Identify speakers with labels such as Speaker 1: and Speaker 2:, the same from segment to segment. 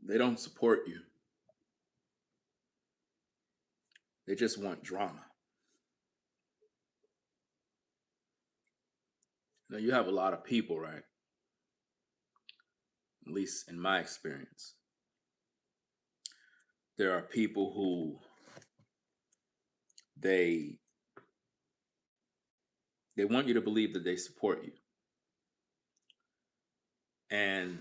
Speaker 1: They don't support you. They just want drama. Now you have a lot of people, right? At least in my experience, there are people who they they want you to believe that they support you, and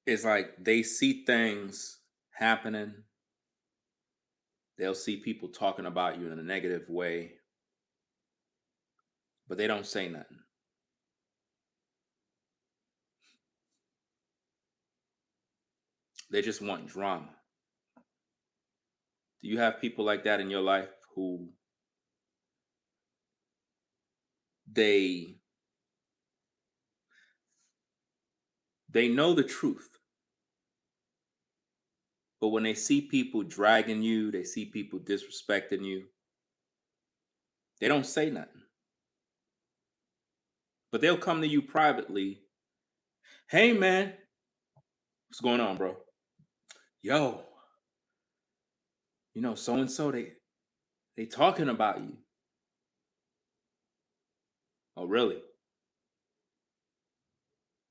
Speaker 1: it's like they see things happening. They'll see people talking about you in a negative way, but they don't say nothing. They just want drama. Do you have people like that in your life who they they know the truth, but when they see people dragging you, they see people disrespecting you, they don't say nothing. But they'll come to you privately. Hey man, what's going on, bro? Yo, so and so they talking about you. Oh, really?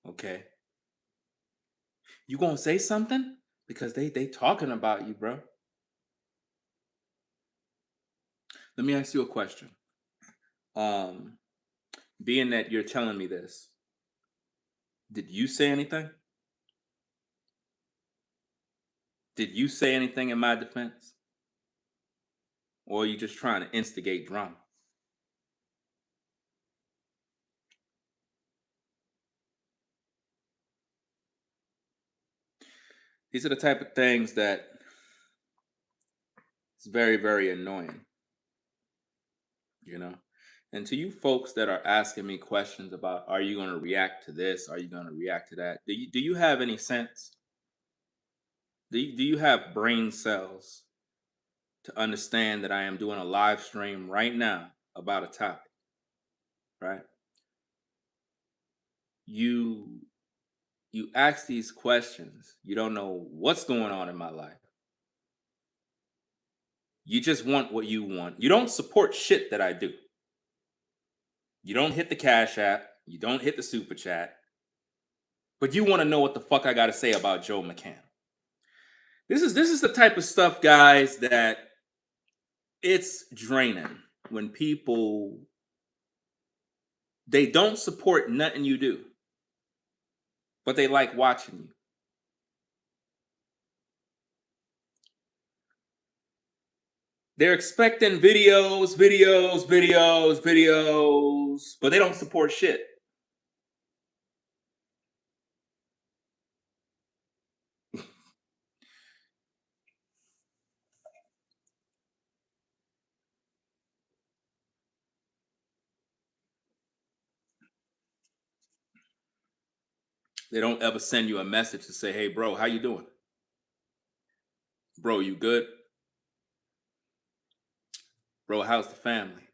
Speaker 1: Okay. You gonna say something? Because they talking about you, bro. Let me ask you a question. Um, being that you're telling me this, did you say anything? Did you say anything in my defense? Or are you just trying to instigate drama? These are the type of things that is very, very annoying, you know? And to you folks that are asking me questions about are you gonna react to this? Are you gonna react to that? Do you have any sense? Do you have brain cells to understand that I am doing a live stream right now about a topic, right? You you ask these questions, you don't know what's going on in my life. You just want what you want. You don't support shit that I do. You don't hit the cash app, you don't hit the super chat, but you want to know what the fuck I got to say about Joe McCann. This is the type of stuff, guys, that it's draining when people they don't support nothing you do, but they like watching you. They're expecting videos, videos, videos, videos, but they don't support shit. They don't ever send you a message to say, "Hey, bro, how you doing? Bro, you good? Bro, how's the family?"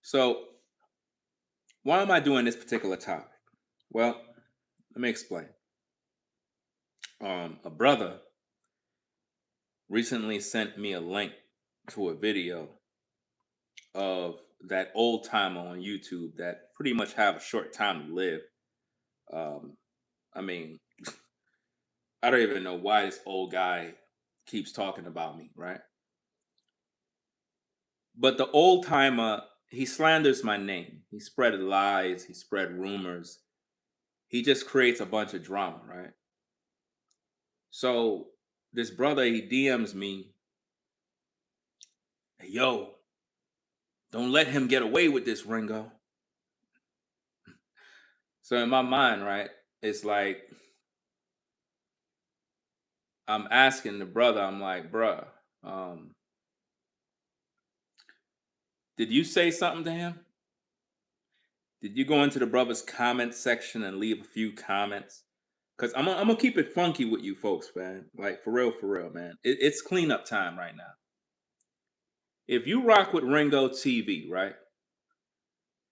Speaker 1: So, why am I doing this particular topic? Well, let me explain. A brother recently sent me a link to a video of that old timer on YouTube that pretty much have a short time to live. Um, I mean, I don't even know why this old guy keeps talking about me, right? But the old timer, he slanders my name. He spread lies, he spread rumors. He just creates a bunch of drama, right? So this brother, he DMs me, "Hey, yo, don't let him get away with this, Ringo." So in my mind, right, it's like I'm asking the brother, I'm like, "Bruh, um, did you say something to him? Did you go into the brother's comment section and leave a few comments? Because I'm gonna keep it funky with you folks, man. Like for real, man. It's cleanup time right now. If you rock with Ringo TV, right?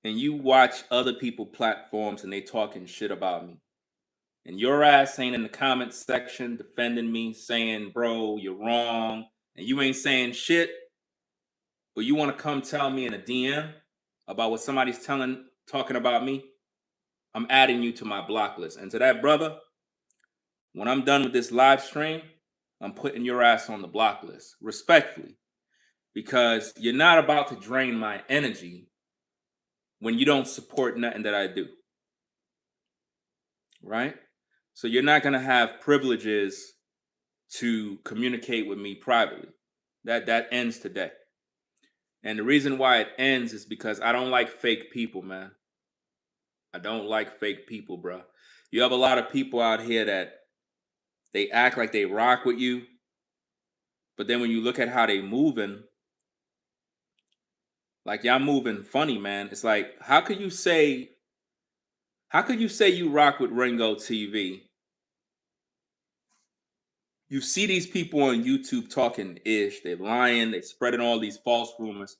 Speaker 1: and you watch other people platforms and they talking shit about me, and your ass ain't in the comment section defending me, saying, bro, you're wrong, and you ain't saying shit, but you want to come tell me in a DM about what somebody's talking about me, I'm adding you to my block list. And to that brother, when I'm done with this live stream, I'm putting your ass on the block list, respectfully, because you're not about to drain my energy when you don't support nothing that I do, right? So you're not going to have privileges to communicate with me privately. That ends today. And the reason why it ends is because I don't like fake people, man. I don't like fake people, bro. You have a lot of people out here that they act like they rock with you, but then when you look at how they moving, like y'all moving funny, man. It's like, how could you say you rock with Ringo TV? You see these people on YouTube talking ish, they're lying, they're spreading all these false rumors.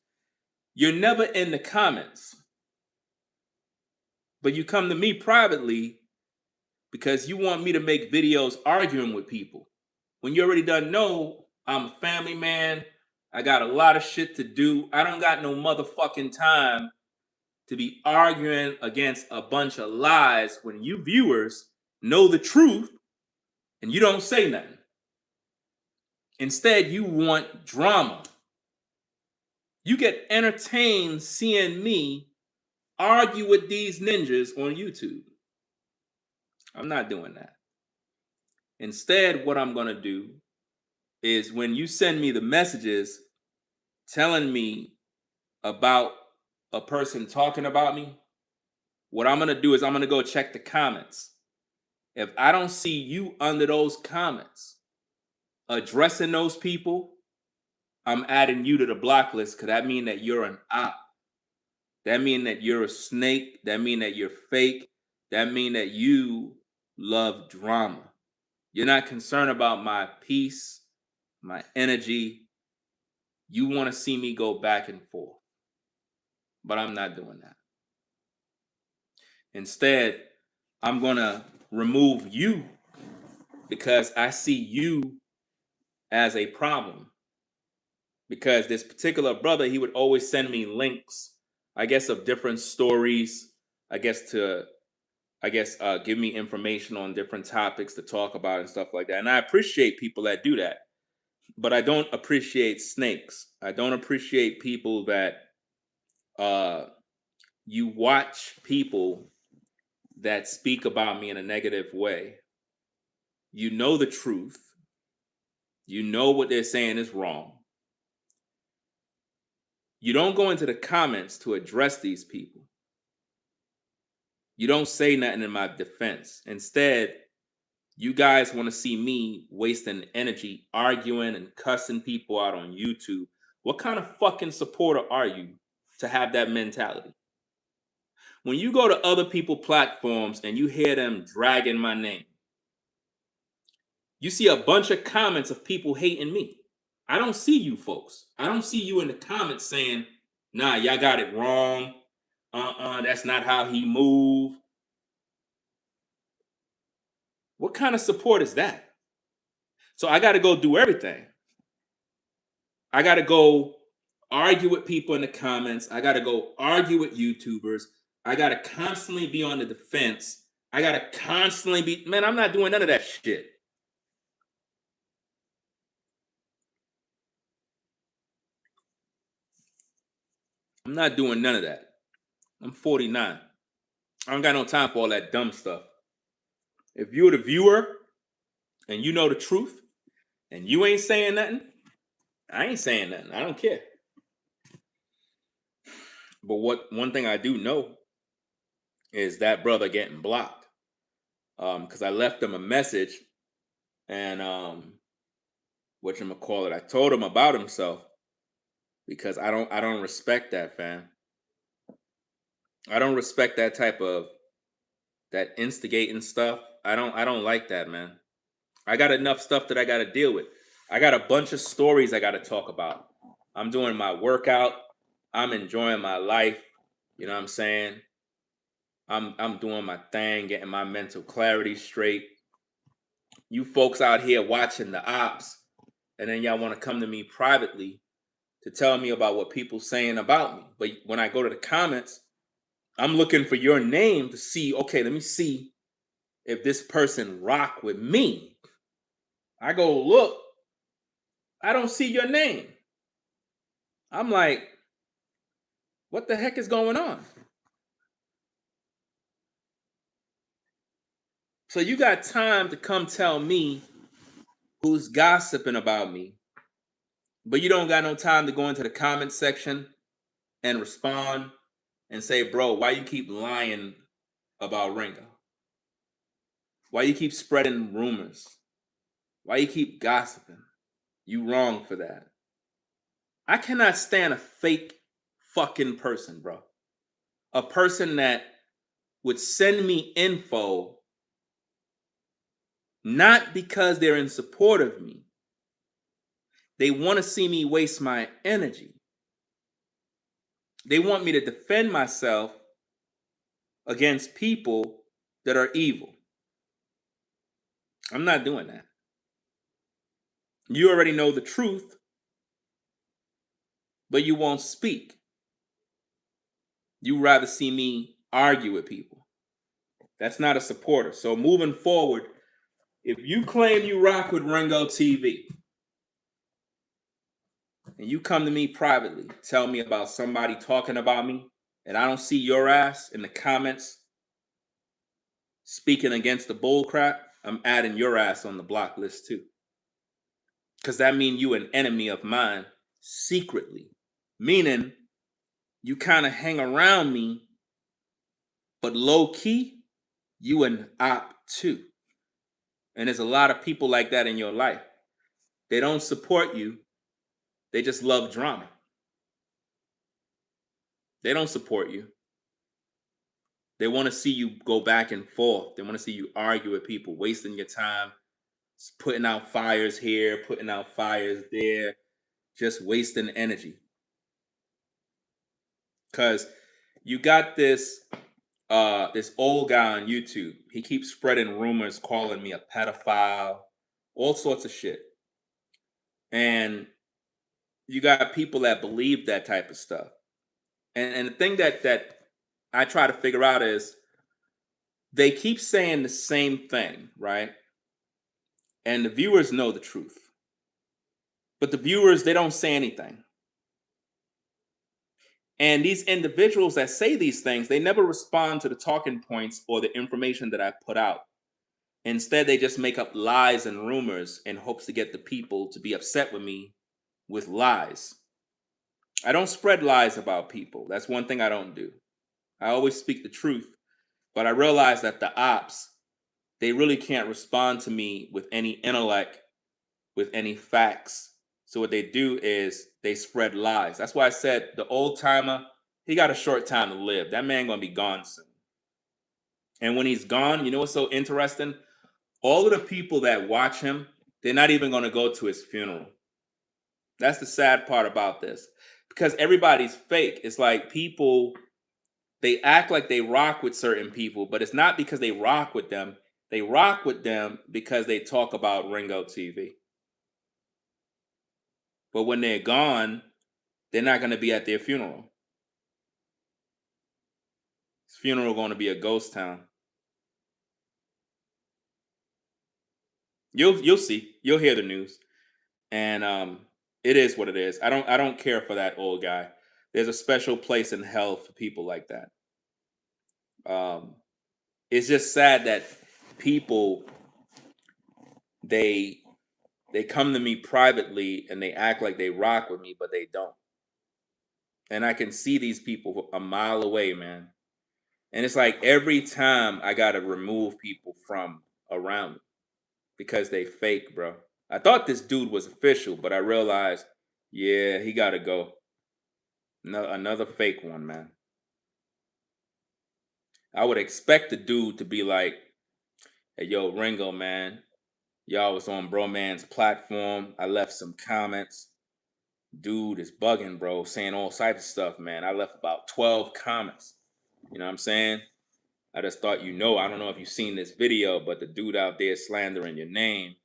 Speaker 1: You're never in the comments, but you come to me privately because you want me to make videos arguing with people. When you already done know I'm a family man, I got a lot of shit to do. I don't got no motherfucking time to be arguing against a bunch of lies when you viewers know the truth and you don't say nothing. Instead, you want drama. You get entertained seeing me argue with these ninjas on YouTube. I'm not doing that. Instead, what I'm going to do is when you send me the messages telling me about a person talking about me, what I'm going to do is I'm going to go check the comments. If I don't see you under those comments addressing those people, I'm adding you to the block list because that means that you're an op. That means that you're a snake. That means that you're fake. That means that you love drama. You're not concerned about my peace, my energy. You want to see me go back and forth. But I'm not doing that. Instead, I'm going to remove you because I see you as a problem. Because this particular brother, he would always send me links, I guess, of different stories, I guess, give me information on different topics to talk about and stuff like that. And I appreciate people that do that. But I don't appreciate snakes. I don't appreciate people that you watch people that speak about me in a negative way. You know the truth. You know what they're saying is wrong. You don't go into the comments to address these people. You don't say nothing in my defense. Instead, you guys want to see me wasting energy arguing and cussing people out on YouTube. What kind of fucking supporter are you to have that mentality? When you go to other people's platforms and you hear them dragging my name, you see a bunch of comments of people hating me. I don't see you folks. I don't see you in the comments saying, nah, y'all got it wrong. That's not how he moved. What kind of support is that? So I got to go do everything. I got to go argue with people in the comments. I got to go argue with YouTubers. I got to constantly be on the defense. I got to constantly be, man, I'm not doing none of that shit. I'm not doing none of that. I'm 49. I don't got no time for all that dumb stuff. If you're the viewer and you know the truth and you ain't saying nothing, I ain't saying nothing. I don't care. But one thing I do know is that brother getting blocked. Because I left him a message and I told him about himself because I don't respect that, fam. I don't respect that type of that instigating stuff. I don't like that, man. I got enough stuff that I got to deal with. I got a bunch of stories I got to talk about. I'm doing my workout. I'm enjoying my life. You know what I'm saying? I'm doing my thing, getting my mental clarity straight. You folks out here watching the ops, and then y'all want to come to me privately to tell me about what people saying about me. But when I go to the comments, I'm looking for your name to see, okay, let me see if this person rock with me. I go look, I don't see your name. I'm like, what the heck is going on? So you got time to come tell me who's gossiping about me, but you don't got no time to go into the comment section and respond and say, bro, why you keep lying about Ringo? Why you keep spreading rumors? Why you keep gossiping? You wrong for that. I cannot stand a fake fucking person, bro. A person that would send me info not because they're in support of me. They want to see me waste my energy. They want me to defend myself against people that are evil. I'm not doing that. You already know the truth, but you won't speak. You rather see me argue with people. That's not a supporter. So moving forward, if you claim you rock with Ringo TV and you come to me privately, tell me about somebody talking about me, and I don't see your ass in the comments speaking against the bull crap, I'm adding your ass on the block list too. Because that means you an enemy of mine secretly. Meaning you kind of hang around me, but low key, you an op too. And there's a lot of people like that in your life. They don't support you, they just love drama. They don't support you. They want to see you go back and forth. They want to see you argue with people, wasting your time, putting out fires here, putting out fires there, just wasting energy. Cause you got this old guy on YouTube. He keeps spreading rumors, calling me a pedophile, all sorts of shit. And you got people that believe that type of stuff. And the thing that I try to figure out is they keep saying the same thing, right? And the viewers know the truth. But the viewers, they don't say anything. And these individuals that say these things, they never respond to the talking points or the information that I put out. Instead, they just make up lies and rumors in hopes to get the people to be upset with me with lies. I don't spread lies about people. That's one thing I don't do. I always speak the truth. But I realize that the ops, they really can't respond to me with any intellect, with any facts. So what they do is they spread lies. That's why I said the old timer, he got a short time to live. That man gonna be gone soon. And when he's gone, you know what's so interesting? All of the people that watch him, they're not even gonna go to his funeral. That's the sad part about this. Because everybody's fake. It's like people, they act like they rock with certain people, but it's not because they rock with them. They rock with them because they talk about Ringo TV. But when they're gone, they're not going to be at their funeral. His funeral going to be a ghost town. You'll see. You'll hear the news, and it is what it is. I don't care for that old guy. There's a special place in hell for people like that. Um, it's just sad that people they they come to me privately and they act like they rock with me, but they don't. And I can see these people a mile away, man. And it's like every time I gotta remove people from around me because they fake, bro. I thought this dude was official, but I realized, yeah, he gotta go. No, another fake one, man. I would expect the dude to be like, hey, yo, Ringo, man. Y'all was on Bro Man's platform. I left some comments. dude is bugging, bro, saying all types of stuff, man. I left about 12 comments. You know what I'm saying? I just thought, I don't know if you've seen this video, but the dude out there slandering your name.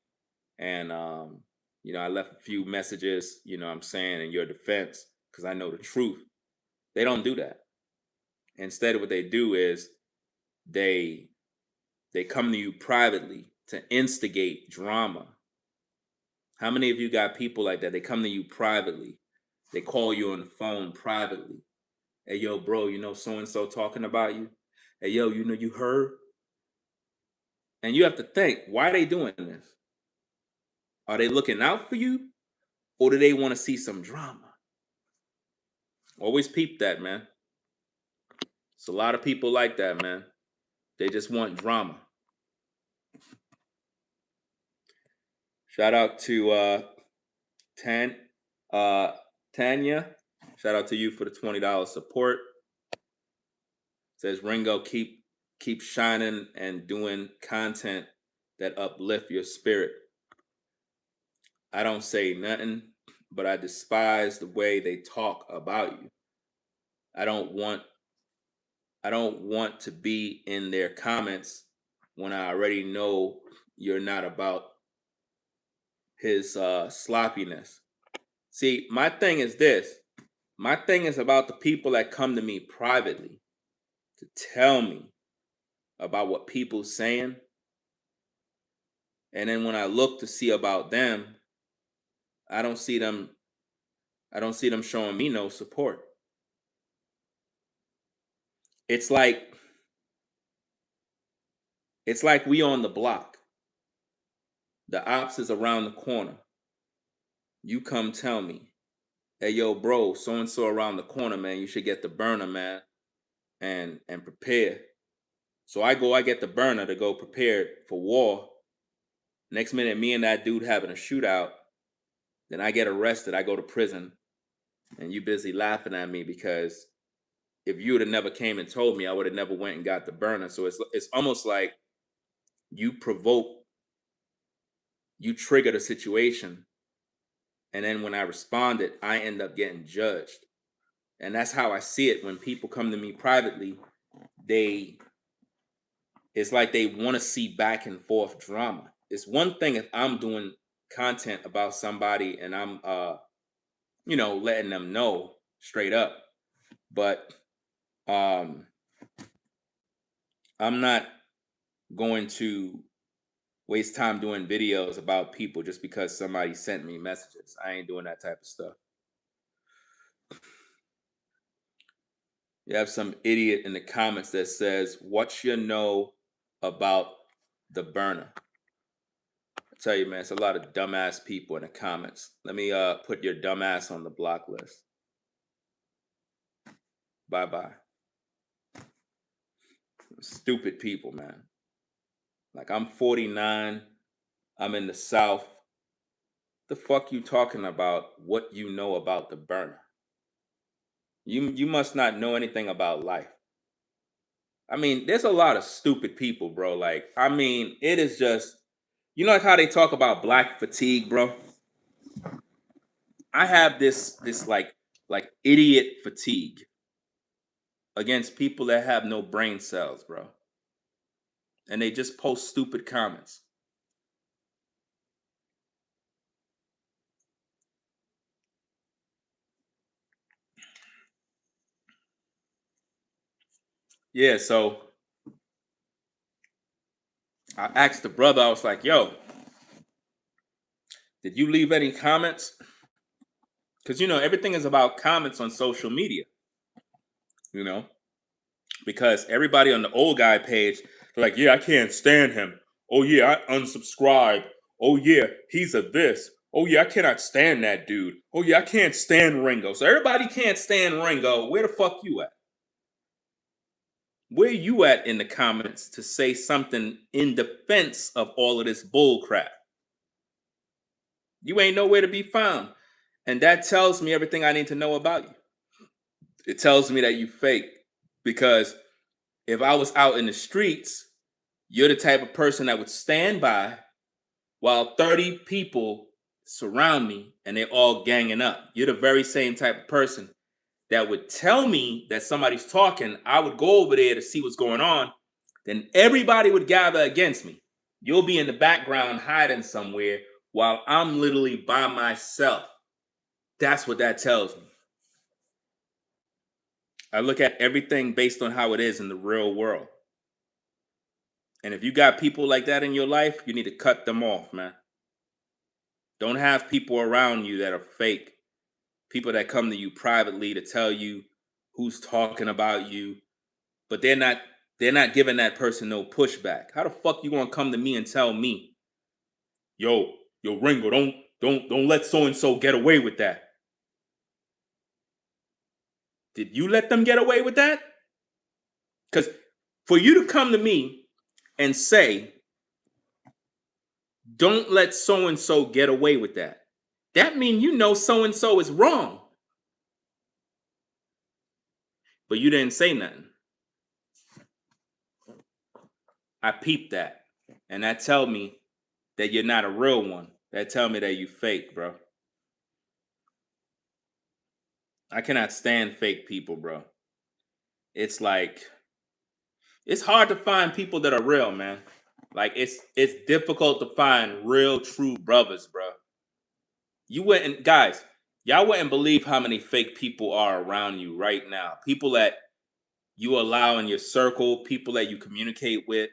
Speaker 1: And, I left a few messages, what I'm saying, in your defense, because I know the truth. They don't do that. Instead, what they do is they come to you privately to instigate drama. How many of you got people like that? They come to you privately. They call you on the phone privately. Hey, yo, bro, so and so talking about you. Hey, yo, you heard? And you have to think, why are they doing this? Are they looking out for you? Or do they want to see some drama? Always peep that, man. It's a lot of people like that, man. They just want drama. Shout out to Tanya. Shout out to you for the $20 support. Says Ringo, keep shining and doing content that uplift your spirit. I don't say nothing, but I despise the way they talk about you. I don't want to be in their comments when I already know you're not about his sloppiness. See, my thing is this. My thing is about the people that come to me privately to tell me about what people saying. And then when I look to see about them, I don't see them showing me no support. It's like we on the block. The ops is around the corner. You come tell me, hey yo, bro, so and so around the corner, man. You should get the burner, man, and prepare. So I get the burner to go prepared for war. Next minute, me and that dude having a shootout. Then I get arrested. I go to prison, and you busy laughing at me because if you would have never came and told me, I would have never went and got the burner. So it's almost like you triggered a situation, and then when I responded, I end up getting judged. And that's how I see it when people come to me privately. It's like they want to see back and forth drama. It's one thing if I'm doing content about somebody and I'm letting them know straight up, but I'm not going to waste time doing videos about people just because somebody sent me messages. I ain't doing that type of stuff. You have some idiot in the comments that says, "What you know about the burner?" I tell you, man, it's a lot of dumbass people in the comments. Let me put your dumbass on the block list. Bye bye. Stupid people, man. Like, I'm 49. I'm in the South. The fuck you talking about? What you know about the burner? You must not know anything about life. I mean, there's a lot of stupid people, bro. Like, I mean, it is just, like how they talk about black fatigue, bro. I have this like idiot fatigue against people that have no brain cells, bro. And they just post stupid comments. Yeah, so I asked the brother, I was like, yo, did you leave any comments? Because, everything is about comments on social media, because everybody on the old guy page, they're like, yeah, I can't stand him. Oh, yeah, I unsubscribe. Oh, yeah, he's a this. Oh, yeah, I cannot stand that dude. Oh, yeah, I can't stand Ringo. So everybody can't stand Ringo. Where the fuck you at? Where you at in the comments to say something in defense of all of this bull crap? You ain't nowhere to be found. And that tells me everything I need to know about you. It tells me that you fake. Because if I was out in the streets, you're the type of person that would stand by while 30 people surround me and they're all ganging up. You're the very same type of person that would tell me that somebody's talking. I would go over there to see what's going on. Then everybody would gather against me. You'll be in the background hiding somewhere while I'm literally by myself. That's what that tells me. I look at everything based on how it is in the real world. And if you got people like that in your life, you need to cut them off, man. Don't have people around you that are fake. People that come to you privately to tell you who's talking about you, but they're not giving that person no pushback. How the fuck you gonna come to me and tell me, yo, yo, Ringo, don't let so and so get away with that? Did you let them get away with that? Because for you to come to me and say, don't let so and so get away with that, that means you know so and so is wrong. But you didn't say nothing. I peeped that. And that tell me that you're not a real one. That tell me that you fake, bro. I cannot stand fake people, bro. It's like it's hard to find people that are real, man. Like it's difficult to find real true brothers, bro. You wouldn't guys, y'all wouldn't believe how many fake people are around you right now. People that you allow in your circle, people that you communicate with,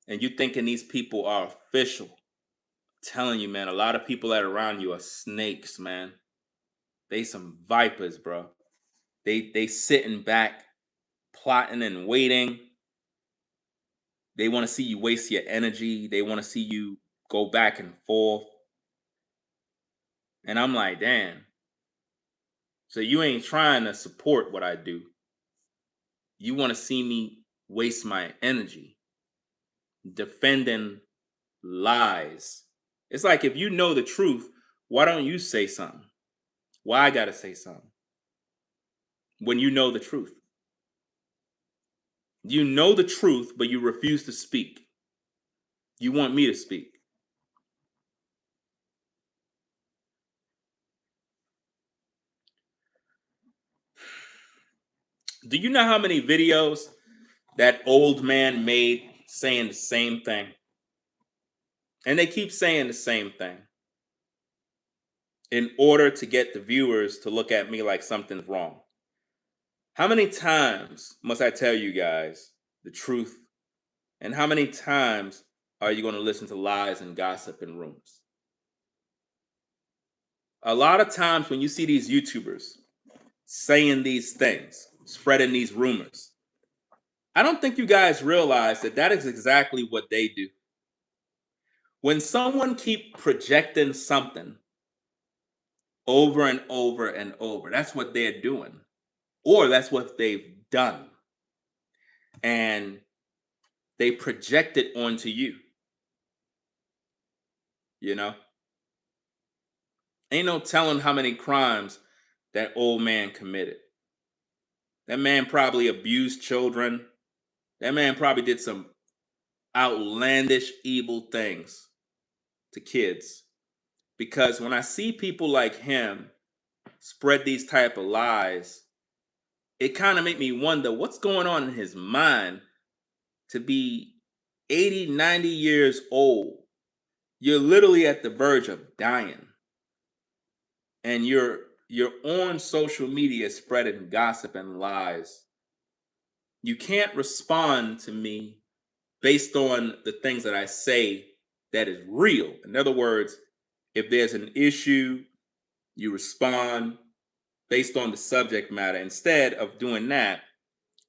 Speaker 1: and you thinking these people are official. I'm telling you, man, a lot of people that are around you are snakes, man. They some vipers, bro. They sitting back, plotting and waiting. They want to see you waste your energy. They want to see you go back and forth. And I'm like, damn. So you ain't trying to support what I do. You want to see me waste my energy defending lies. It's like if you know the truth, why don't you say something? Why I gotta say something when you know the truth? You know the truth, but you refuse to speak. You want me to speak. Do you know how many videos that old man made saying the same thing? And they keep saying the same thing in order to get the viewers to look at me like something's wrong. How many times must I tell you guys the truth? And how many times are you going to listen to lies and gossip in rooms? A lot of times when you see these YouTubers saying these things, spreading these rumors, I don't think you guys realize that that is exactly what they do. When someone keep projecting something over and over and over, that's what they're doing. Or that's what they've done. And they project it onto you. You know? Ain't no telling how many crimes that old man committed. That man probably abused children. That man probably did some outlandish, evil things to kids. Because when I see people like him spread these type of lies, it kind of make me wonder what's going on in his mind to be 80, 90 years old. You're literally at the verge of dying. And you're on social media spreading gossip and lies. You can't respond to me based on the things that I say that is real. In other words, if there's an issue, you respond based on the subject matter. Instead of doing that,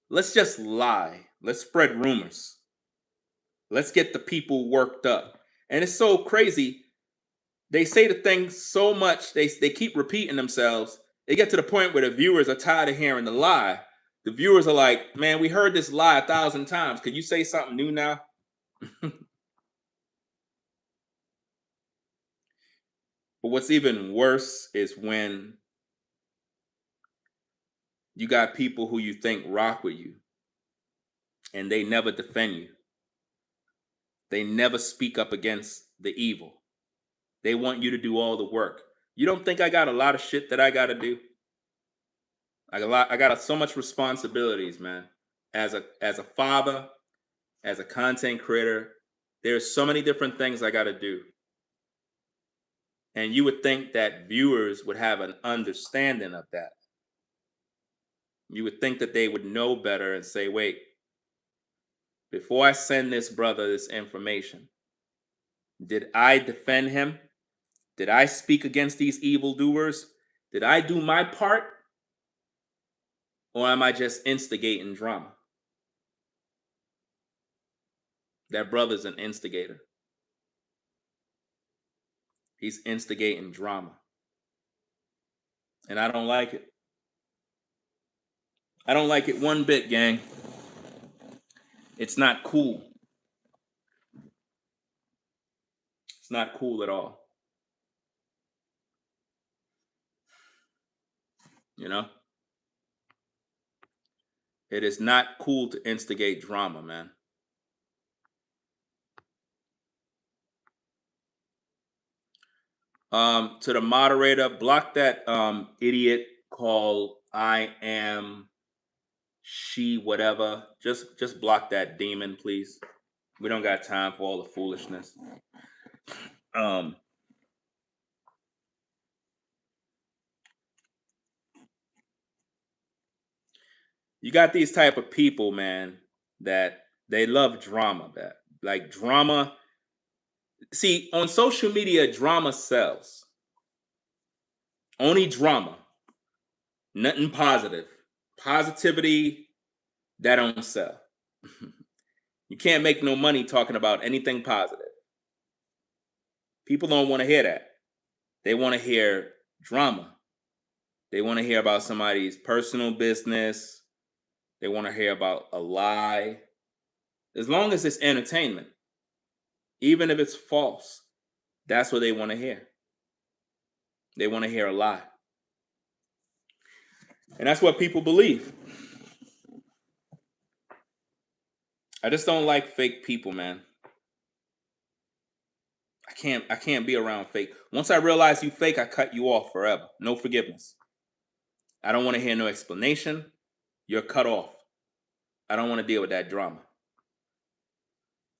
Speaker 1: let's just lie. Let's spread rumors. Let's get the people worked up. And it's so crazy. They say the things so much, they keep repeating themselves. They get to the point where the viewers are tired of hearing the lie. The viewers are like, man, we heard this lie 1,000 times. Could you say something new now? But what's even worse is when you got people who you think rock with you and they never defend you. They never speak up against the evil. They want you to do all the work. You don't think I got a lot of shit that I got to do? I got so much responsibilities, man. As a father, as a content creator, there's so many different things I got to do. And you would think that viewers would have an understanding of that. You would think that they would know better and say, wait, before I send this brother this information, did I defend him? Did I speak against these evildoers? Did I do my part? Or am I just instigating drama? That brother's an instigator. He's instigating drama. And I don't like it. I don't like it one bit, gang. It's not cool. It's not cool at all. You know? It is not cool to instigate drama, man. To the moderator, block that idiot called I am she whatever. Just block that demon, please. We don't got time for all the foolishness. Um you got these type of people, man, that they love drama, that like drama. See, on social media, drama sells. Only drama. Nothing positive. Positivity, that don't sell. You can't make no money talking about anything positive. People don't want to hear that. They want to hear drama. They want to hear about somebody's personal business. They want to hear about a lie. As long as it's entertainment, even if it's false, that's what they want to hear. They want to hear a lie. And that's what people believe. I just don't like fake people, man. I can't be around fake. Once I realize you fake, I cut you off forever. No forgiveness. I don't want to hear no explanation. You're cut off. I don't want to deal with that drama.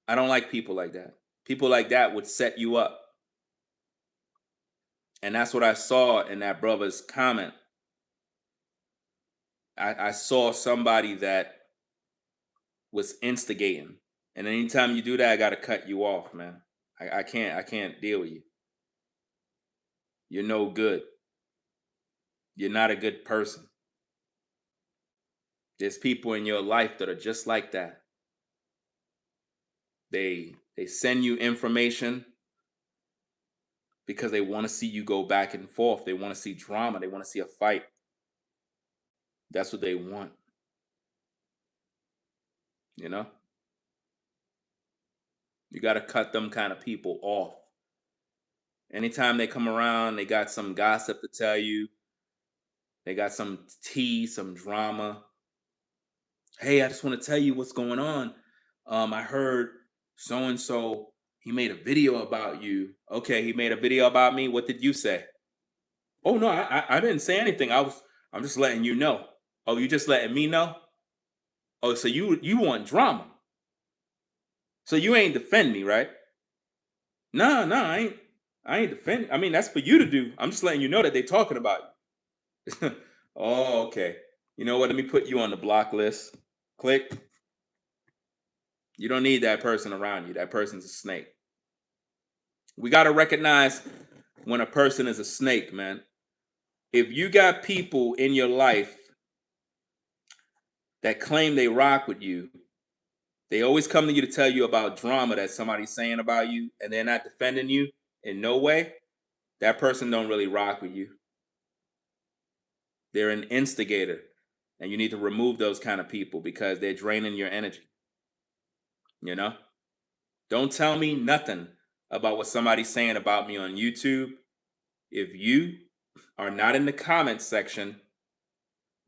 Speaker 1: I don't like people like that. People like that would set you up. And that's what I saw in that brother's comment. I saw somebody that was instigating. And anytime you do that, I gotta cut you off, man. I can't deal with you. You're no good. You're not a good person. There's people in your life that are just like that. They send you information because they want to see you go back and forth. They want to see drama. They want to see a fight. That's what they want. You know? You got to cut them kind of people off. Anytime they come around, they got some gossip to tell you. They got some tea, some drama. Hey, I just want to tell you what's going on. I heard so and so, he made a video about you. Okay, he made a video about me. What did you say? Oh no, I didn't say anything. I'm just letting you know. Oh, you just letting me know? Oh, so you want drama. So you ain't defend me, right? No, no, I ain't defend. I mean, that's for you to do. I'm just letting you know that they're talking about you. Oh, okay. You know what? Let me put you on the block list. Click. You don't need that person around you. That person's a snake. We got to recognize when a person is a snake, man. If you got people in your life that claim they rock with you, they always come to you to tell you about drama that somebody's saying about you, and they're not defending you in no way. That person don't really rock with you. They're an instigator, and you need to remove those kind of people because they're draining your energy. You know? Don't tell me nothing about what somebody's saying about me on YouTube if you are not in the comments section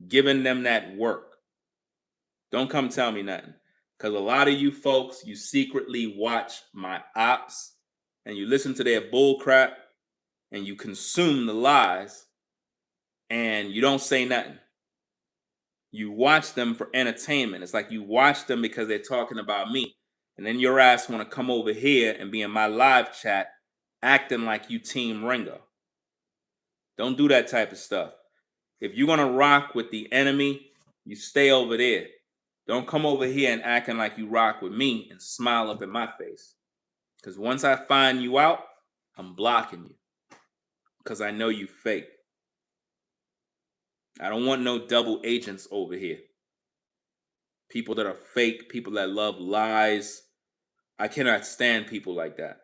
Speaker 1: giving them that work. Don't come tell me nothing. Because a lot of you folks, you secretly watch my ops and you listen to their bull crap and you consume the lies and you don't say nothing. You watch them for entertainment. It's like you watch them because they're talking about me. And then your ass want to come over here and be in my live chat acting like you Team Ringo. Don't do that type of stuff. If you're going to rock with the enemy, you stay over there. Don't come over here and acting like you rock with me and smile up in my face. Because once I find you out, I'm blocking you. Because I know you fake. I don't want no double agents over here. People that are fake, people that love lies. I cannot stand people like that.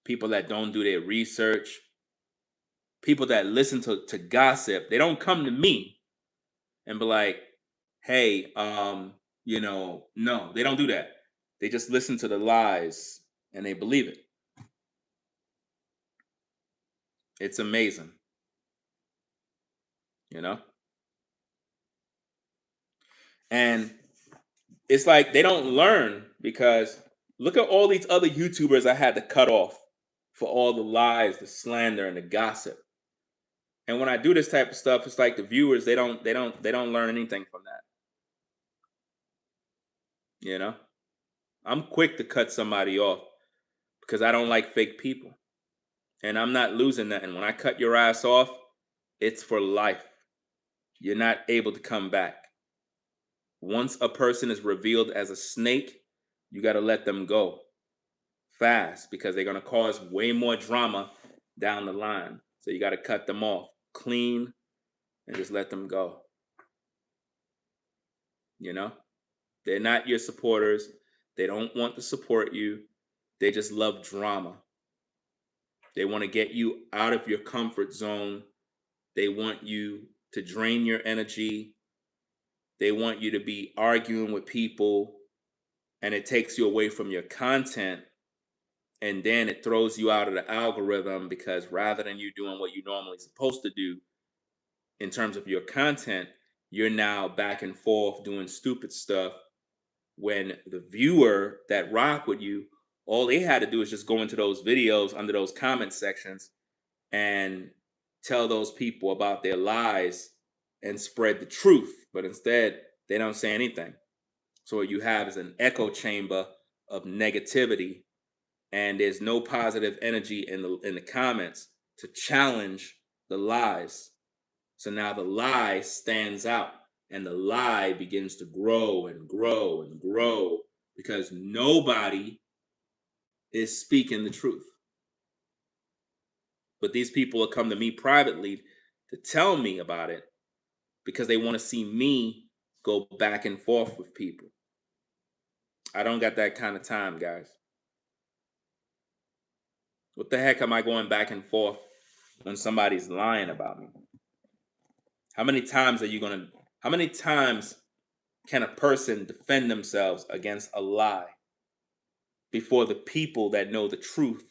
Speaker 1: People that don't do their research. People that listen to gossip. They don't come to me and be like, hey, no, they don't do that. They just listen to the lies and they believe it. It's amazing. You know? And it's like they don't learn because look at all these other YouTubers I had to cut off for all the lies, the slander, and the gossip. And when I do this type of stuff, it's like the viewers, they don't learn anything from that. You know? I'm quick to cut somebody off because I don't like fake people. And I'm not losing nothing. When I cut your ass off, it's for life. You're not able to come back. Once a person is revealed as a snake, you got to let them go fast because they're going to cause way more drama down the line. So you got to cut them off clean and just let them go. You know? They're not your supporters. They don't want to support you. They just love drama. They want to get you out of your comfort zone. They want you to drain your energy. They want you to be arguing with people, and it takes you away from your content. And then it throws you out of the algorithm because rather than you doing what you're normally supposed to do in terms of your content, you're now back and forth doing stupid stuff when the viewer that rock with you, all they had to do is just go into those videos under those comment sections and tell those people about their lies and spread the truth. But instead, they don't say anything. So what you have is an echo chamber of negativity, and there's no positive energy in the comments to challenge the lies. So now the lie stands out, and the lie begins to grow and grow and grow because nobody is speaking the truth. But these people will come to me privately to tell me about it because they want to see me go back and forth with people. I don't got that kind of time, guys. What the heck am I going back and forth when somebody's lying about me? How many times can a person defend themselves against a lie before the people that know the truth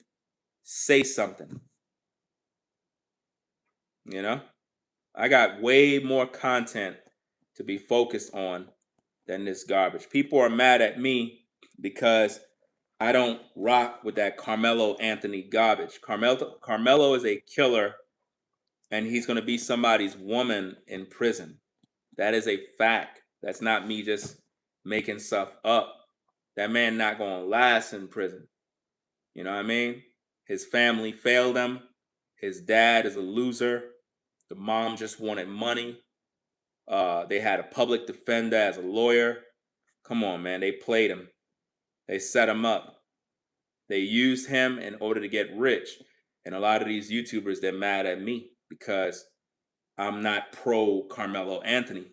Speaker 1: say something? You know? I got way more content to be focused on than this garbage. People are mad at me because I don't rock with that Carmelo Anthony garbage. Carmelo is a killer, and he's going to be somebody's woman in prison. That is a fact. That's not me just making stuff up. That man not going to last in prison. You know what I mean? His family failed him. His dad is a loser. The mom just wanted money. They had a public defender as a lawyer. Come on, man. They played him. They set him up. They used him in order to get rich. And a lot of these YouTubers, they're mad at me because I'm not pro Carmelo Anthony.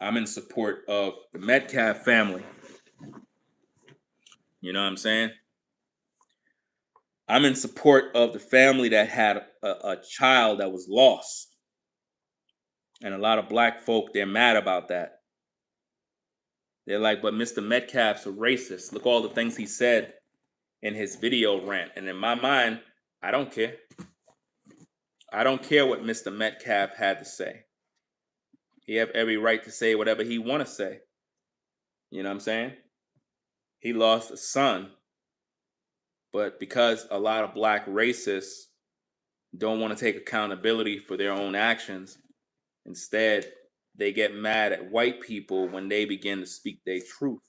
Speaker 1: I'm in support of the Metcalf family. You know what I'm saying? I'm in support of the family that had a child that was lost. And a lot of black folk, they're mad about that. They're like, but Mr. Metcalf's a racist. Look all the things he said in his video rant. And in my mind, I don't care. I don't care what Mr. Metcalf had to say. He have every right to say whatever he want to say. You know what I'm saying? He lost a son But because a lot of black racists don't want to take accountability for their own actions, instead, they get mad at white people when they begin to speak their truth.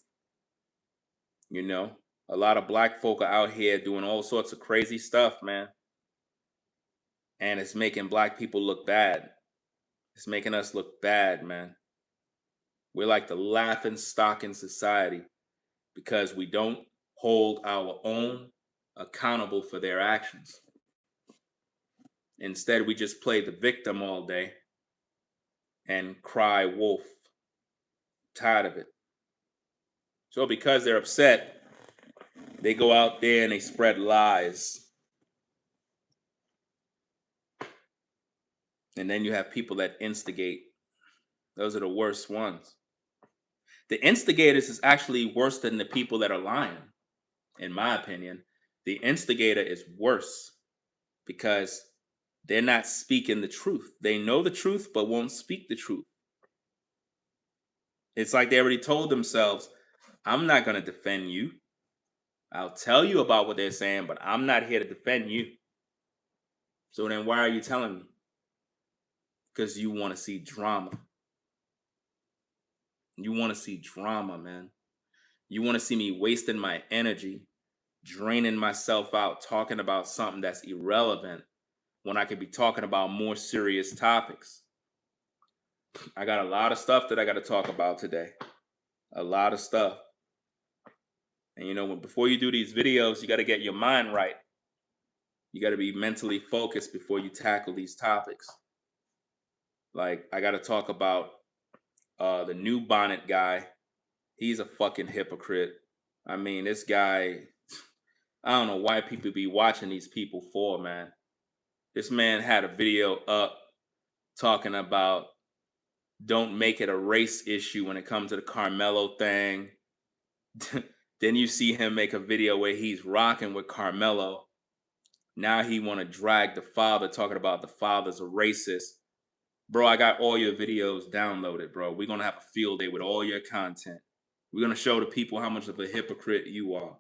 Speaker 1: You know, a lot of black folk are out here doing all sorts of crazy stuff, man. And it's making black people look bad. It's making us look bad, man. We're like the laughing stock in society because we don't hold our own accountable for their actions. Instead, we just play the victim all day and cry wolf. Tired of it. So because they're upset, they go out there and they spread lies. And then you have people that instigate. Those are the worst ones. The instigators is actually worse than the people that are lying, in my opinion. The instigator is worse because they're not speaking the truth. They know the truth, but won't speak the truth. It's like they already told themselves, I'm not going to defend you. I'll tell you about what they're saying, but I'm not here to defend you. So then why are you telling me? Because you want to see drama. You want to see drama, man. You want to see me wasting my energy, draining myself out, talking about something that's irrelevant when I could be talking about more serious topics. I got a lot of stuff that I got to talk about today. A lot of stuff. And you know, before you do these videos, you got to get your mind right. You got to be mentally focused before you tackle these topics. Like, I got to talk about the new bonnet guy. He's a fucking hypocrite. I mean, this guy, I don't know why people be watching these people for, man. This man had a video up talking about don't make it a race issue when it comes to the Karmelo thing. Then you see him make a video where he's rocking with Karmelo. Now he want to drag the father, talking about the father's a racist. Bro, I got all your videos downloaded, bro. We're going to have a field day with all your content. We're going to show the people how much of a hypocrite you are.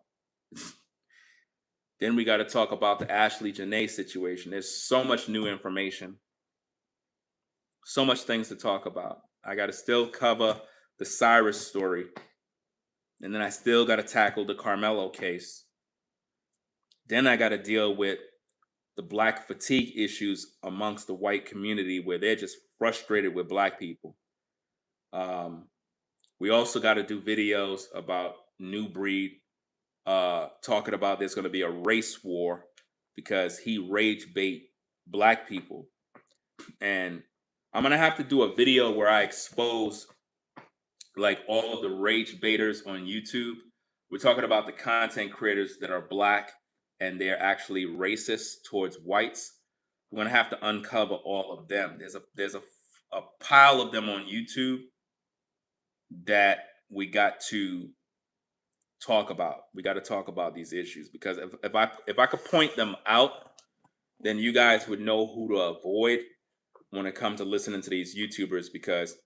Speaker 1: Then we got to talk about the Ashley Janae situation. There's so much new information. So much things to talk about. I got to still cover the Cyrus story. And then I still got to tackle the Karmelo case. Then I got to deal with the black fatigue issues amongst the white community where they're just frustrated with black people. We also got to do videos about New Breed, talking about there's going to be a race war because he rage bait black people. And I'm going to have to do a video where I expose like all of the rage baiters on YouTube. We're talking about the content creators that are black and they're actually racist towards whites. We're going to have to uncover all of them. There's a pile of them on YouTube that we got to talk about. We got to talk about these issues because if I could point them out, then you guys would know who to avoid when it comes to listening to these YouTubers, because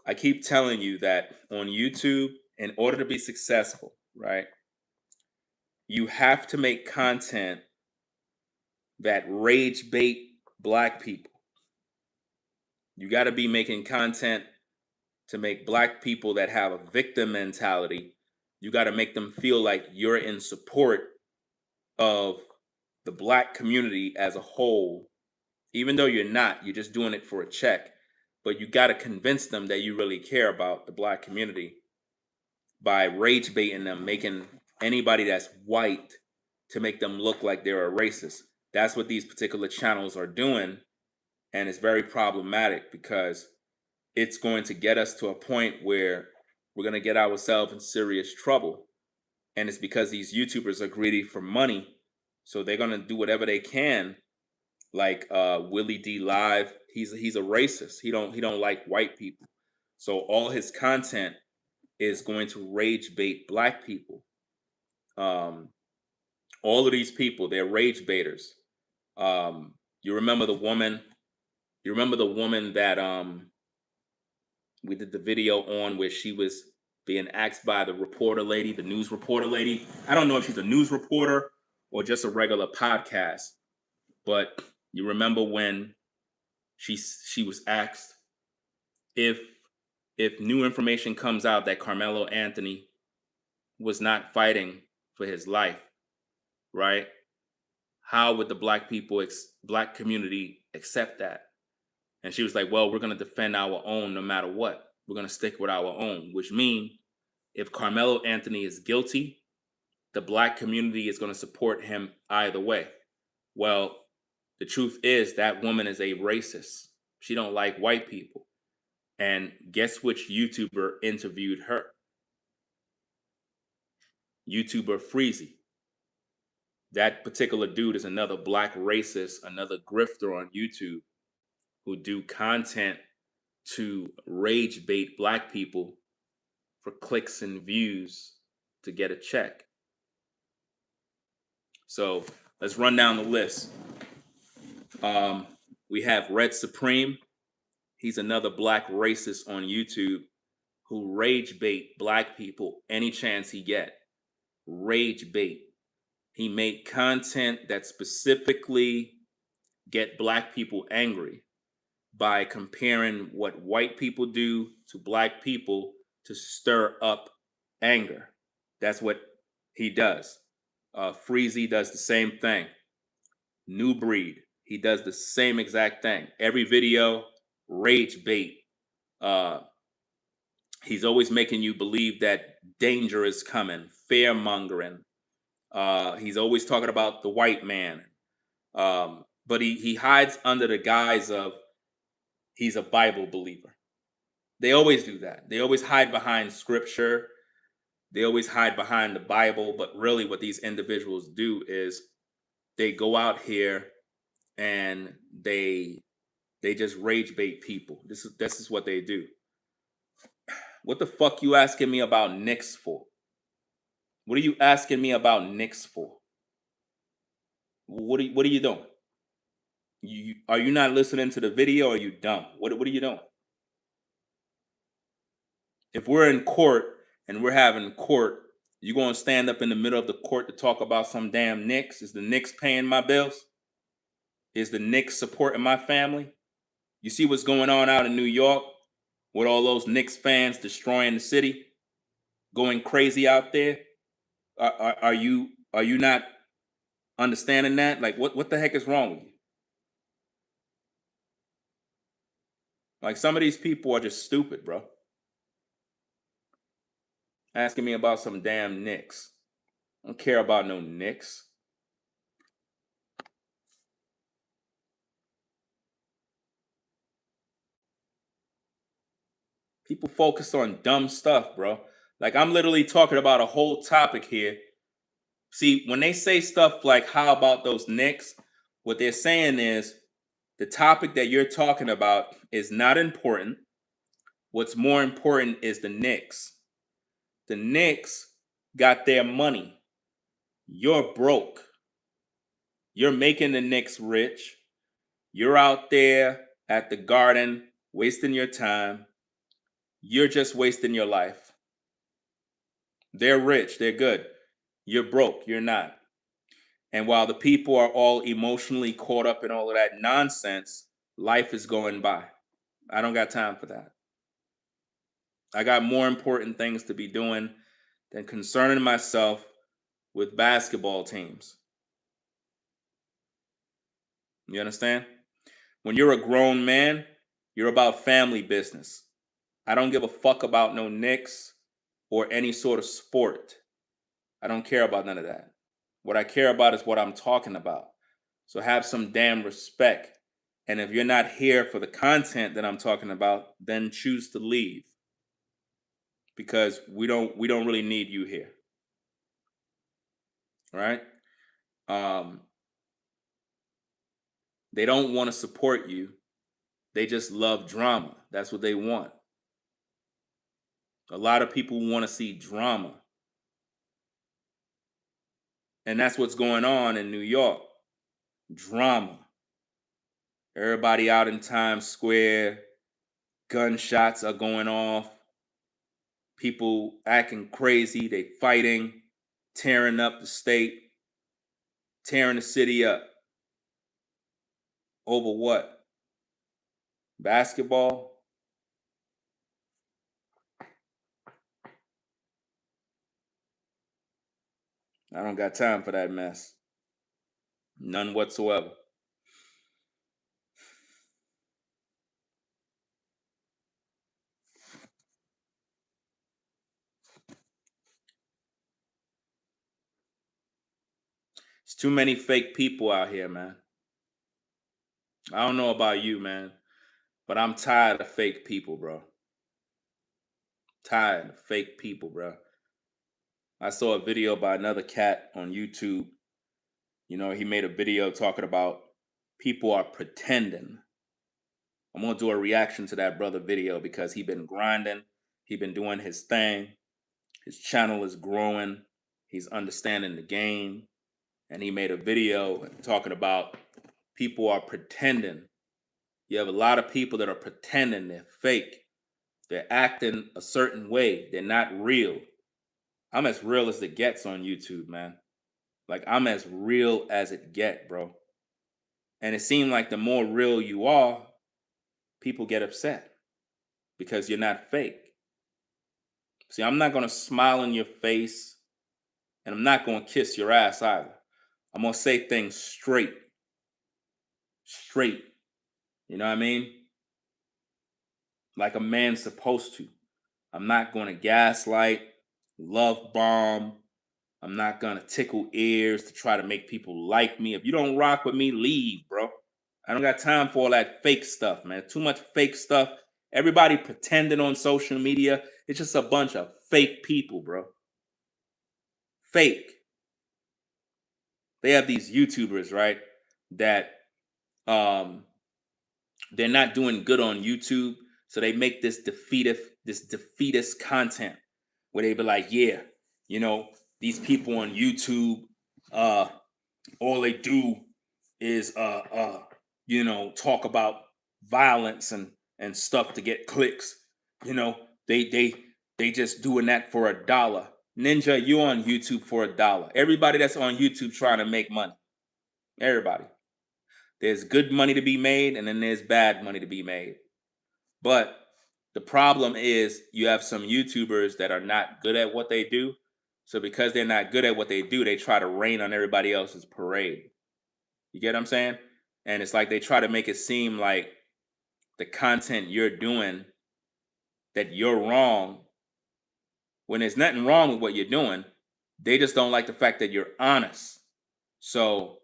Speaker 1: I keep telling you that on YouTube, in order to be successful, right, you have to make content that rage bait black people. You got to be making content to make black people that have a victim mentality. You got to make them feel like you're in support of the black community as a whole, even though you're not. You're just doing it for a check. But you got to convince them that you really care about the black community by rage baiting them, making anybody that's white to make them look like they're a racist. That's what these particular channels are doing. And it's very problematic because it's going to get us to a point where we're going to get ourselves in serious trouble. And it's because these YouTubers are greedy for money. So they're going to do whatever they can. Like Willie D Live, he's a racist. He don't like white people. So all his content is going to rage bait black people. All of these people, they're rage baiters. You remember the woman? You remember the woman that we did the video on where she was being asked by the reporter lady, the news reporter lady. I don't know if she's a news reporter or just a regular podcast. But you remember when she was asked if new information comes out that Carmelo Anthony was not fighting for his life, right? How would the black community accept that? And she was like, "Well, we're going to defend our own no matter what. We're going to stick with our own," which means if Carmelo Anthony is guilty, the black community is going to support him either way. Well, the truth is that woman is a racist. She don't like white people. And guess which YouTuber interviewed her? YouTuber Freezy. That particular dude is another black racist, another grifter on YouTube who do content to rage bait black people for clicks and views to get a check. So let's run down the list. We have Red Supreme. He's another black racist on YouTube who rage bait black people any chance he get. Rage bait. He made content that specifically get black people angry by comparing what white people do to black people to stir up anger. That's what he does. Freezy does the same thing. New Breed, he does the same exact thing. Every video, rage bait. He's always making you believe that danger is coming, fear mongering. He's always talking about the white man. But he hides under the guise of he's a Bible believer. They always do that. They always hide behind scripture. They always hide behind the Bible. But really what these individuals do is they go out here and they just rage bait people. This is what they do. What the fuck you asking me about Knicks for? What are you asking me about Knicks for? What are you doing? Are you not listening to the video? Or are you dumb? What are you doing? If we're in court and we're having court, you gonna stand up in the middle of the court to talk about some damn Knicks? Is the Knicks paying my bills? Is the Knicks supporting my family? You see what's going on out in New York with all those Knicks fans destroying the city, going crazy out there? Are you not understanding that? Like, what the heck is wrong with you? Like, some of these people are just stupid, bro. Asking me about some damn Knicks. I don't care about no Knicks. People focus on dumb stuff, bro. Like, I'm literally talking about a whole topic here. See, when they say stuff like, how about those Knicks? What they're saying is the topic that you're talking about is not important. What's more important is the Knicks. The Knicks got their money. You're broke. You're making the Knicks rich. You're out there at the Garden wasting your time. You're just wasting your life. They're rich. They're good. You're broke. You're not. And while the people are all emotionally caught up in all of that nonsense, life is going by. I don't got time for that. I got more important things to be doing than concerning myself with basketball teams. You understand? When you're a grown man, you're about family business. I don't give a fuck about no Knicks or any sort of sport. I don't care about none of that. What I care about is what I'm talking about. So have some damn respect. And if you're not here for the content that I'm talking about, then choose to leave. Because we don't really need you here. Right? They don't want to support you. They just love drama. That's what they want. A lot of people want to see drama. And that's what's going on in New York. Drama. Everybody out in Times Square. Gunshots are going off. People acting crazy. They fighting, tearing up the state. tearing the city up over what? Basketball? I don't got time for that mess. None whatsoever. It's too many fake people out here, man. I don't know about you, man, but I'm tired of fake people, bro. Tired of fake people, bro. I saw a video by another cat on YouTube. He made a video talking about people are pretending. I'm gonna do a reaction to that brother video because he been grinding, he been doing his thing, his channel is growing, he's understanding the game, and he made a video talking about people are pretending. You have a lot of people that are pretending, they're fake, they're acting a certain way, they're not real. I'm as real as it gets on YouTube, man. Like I'm as real as it get, bro. And it seemed like the more real you are, people get upset because you're not fake. See, I'm not gonna smile in your face and I'm not gonna kiss your ass either. I'm gonna say things straight. Straight. You know what I mean? Like a man's supposed to. I'm not gonna gaslight, love bomb. I'm not gonna tickle ears to try to make people like me. If you don't rock with me, leave, bro. I don't got time for all that fake stuff, man. Too much fake stuff. Everybody pretending on social media. It's just a bunch of fake people, bro. Fake. They have these YouTubers, right? That um they're not doing good on YouTube, so they make this defeatist content where they be like, yeah, you know, these people on YouTube, uh, all they do is talk about violence and stuff to get clicks. You know, they just doing that for $1. Ninja, you on YouTube for $1. Everybody that's on YouTube trying to make money. Everybody. There's good money to be made, and then there's bad money to be made. But the problem is you have some YouTubers that are not good at what they do. So because they're not good at what they do, they try to rain on everybody else's parade. You get what I'm saying? And it's like they try to make it seem like the content you're doing that you're wrong when there's nothing wrong with what you're doing. They just don't like the fact that you're honest. So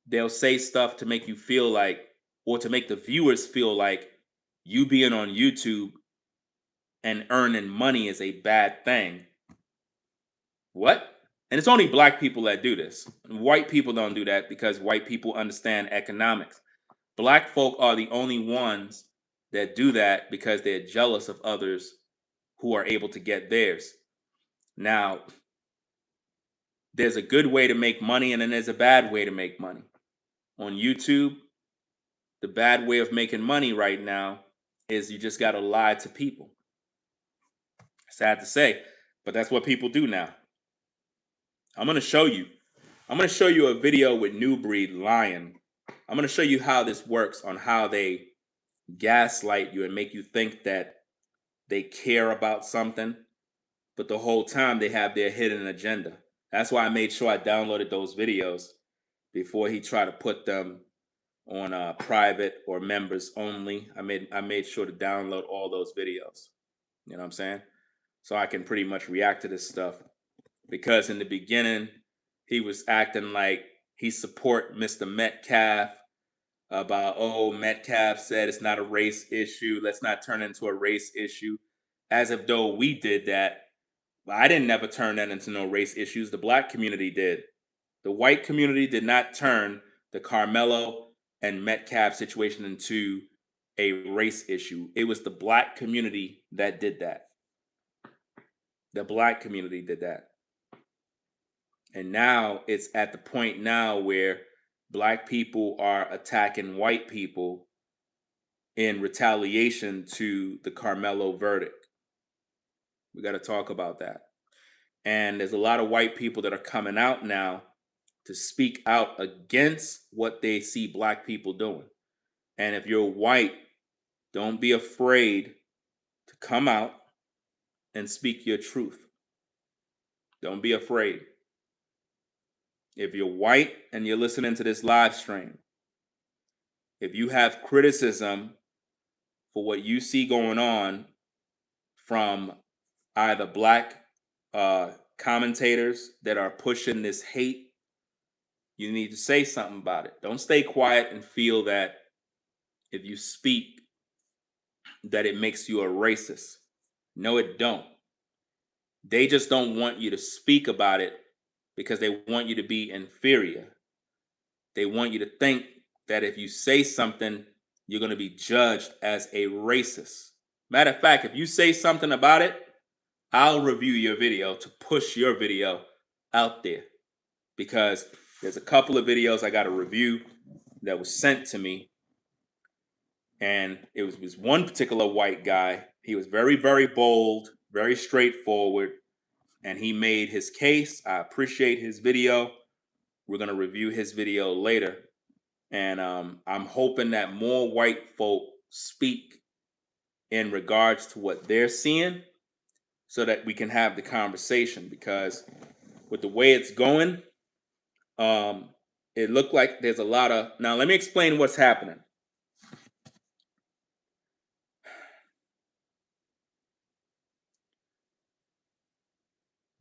Speaker 1: they'll say stuff to make you feel like, or to make the viewers feel like you being on YouTube and earning money is a bad thing. What? And it's only black people that do this. White people don't do that because white people understand economics. Black folk are the only ones that do that because they're jealous of others who are able to get theirs. Now, there's a good way to make money and then there's a bad way to make money. On YouTube, the bad way of making money right now is you just got to lie to people. Sad to say, but that's what people do now. I'm going to show you. I'm going to show you a video with New Breed lying. I'm going to show you how this works on how they gaslight you and make you think that they care about something, but the whole time they have their hidden agenda. That's why I made sure I downloaded those videos before he tried to put them on private or members only. I made sure to download all those videos. You know what I'm saying? So I can pretty much react to this stuff. Because in the beginning, he was acting like he support Mr. Metcalf about, oh, Metcalf said it's not a race issue. Let's not turn it into a race issue. As if though we did that. I didn't never turn that into no race issues. The black community did. The white community did not turn the Karmelo and Metcalf situation into a race issue. It was the black community that did that. The black community did that. And now it's at the point now where black people are attacking white people in retaliation to the Karmelo verdict. We got to talk about that. And there's a lot of white people that are coming out now to speak out against what they see black people doing. And if you're white, don't be afraid to come out and speak your truth. Don't be afraid. If you're white and you're listening to this live stream, if you have criticism for what you see going on from either black commentators that are pushing this hate, you need to say something about it. Don't stay quiet and feel that if you speak that it makes you a racist. No, it don't. They just don't want you to speak about it because they want you to be inferior. They want you to think that if you say something, you're going to be judged as a racist. Matter of fact, if you say something about it, I'll review your video to push your video out there, because there's a couple of videos I got a review that was sent to me, and it was one particular white guy. He was very, very bold, very straightforward, and he made his case. I appreciate his video. We're going to review his video later. And I'm hoping that more white folk speak in regards to what they're seeing so that we can have the conversation. Because with the way it's going, it looked like there's a lot of... Now, let me explain what's happening.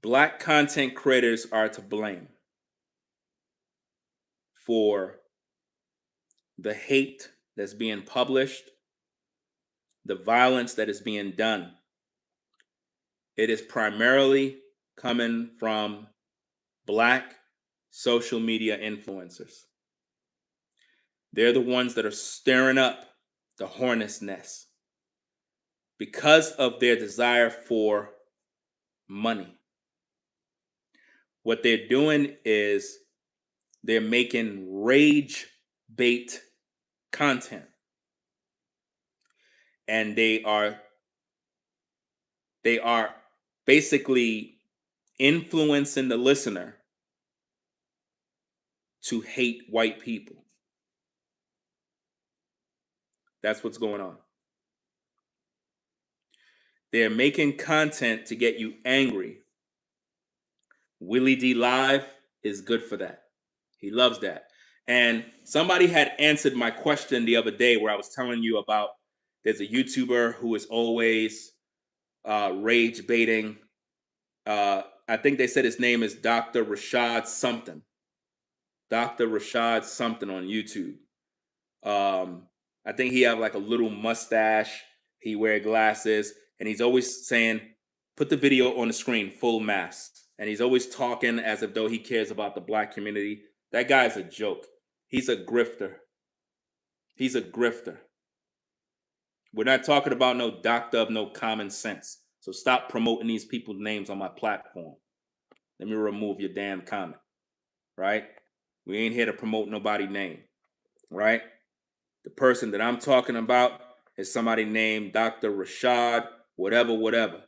Speaker 1: Black content creators are to blame for the hate that's being published, the violence that is being done. It is primarily coming from black social media influencers. They're the ones that are stirring up the hornet's nest because of their desire for money. What they're doing is they're making rage bait content, and they are basically influencing the listener to hate white people. That's what's going on. They're making content to get you angry. Willie D Live is good for that. He loves that. And somebody had answered my question the other day where I was telling you about there's a YouTuber who is always rage baiting. I think they said his name is Dr. Rashad something. Dr. Rashad something on YouTube. I think he have like a little mustache. He wear glasses, and he's always saying, "Put the video on the screen, full mask." And he's always talking as if though he cares about the black community. That guy's a joke. He's a grifter. He's a grifter. We're not talking about no doctor of no common sense. So stop promoting these people's names on my platform. Let me remove your damn comment. Right? We ain't here to promote nobody's name. Right? The person that I'm talking about is somebody named Dr. Rashad, whatever.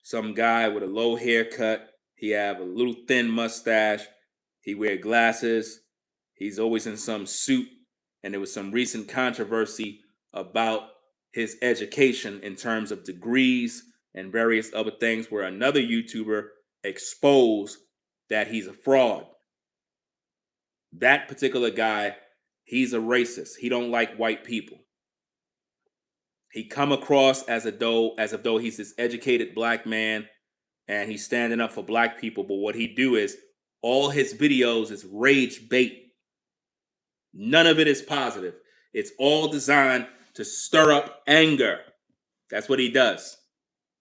Speaker 1: Some guy with a low haircut. He have a little thin mustache. He wear glasses. He's always in some suit. And there was some recent controversy about his education in terms of degrees and various other things, where another YouTuber exposed that he's a fraud. That particular guy, he's a racist. He don't like white people. He come across as if though he's this educated black man and he's standing up for black people. But what he do is all his videos is rage bait. None of it is positive. It's all designed to stir up anger. That's what he does.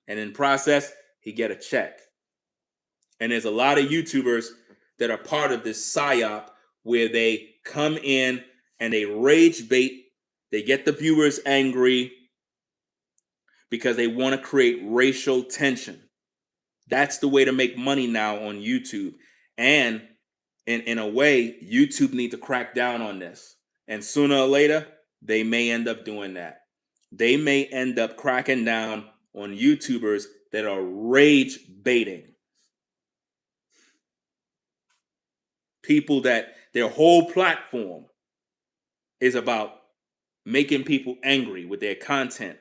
Speaker 1: And in process, he get a check. And there's a lot of YouTubers that are part of this psyop where they come in and they rage bait. They get the viewers angry because they want to create racial tension. That's the way to make money now on YouTube. And in a way, YouTube need to crack down on this. And sooner or later, they may end up doing that. They may end up cracking down on YouTubers that are rage baiting. people that their whole platform is about making people angry with their content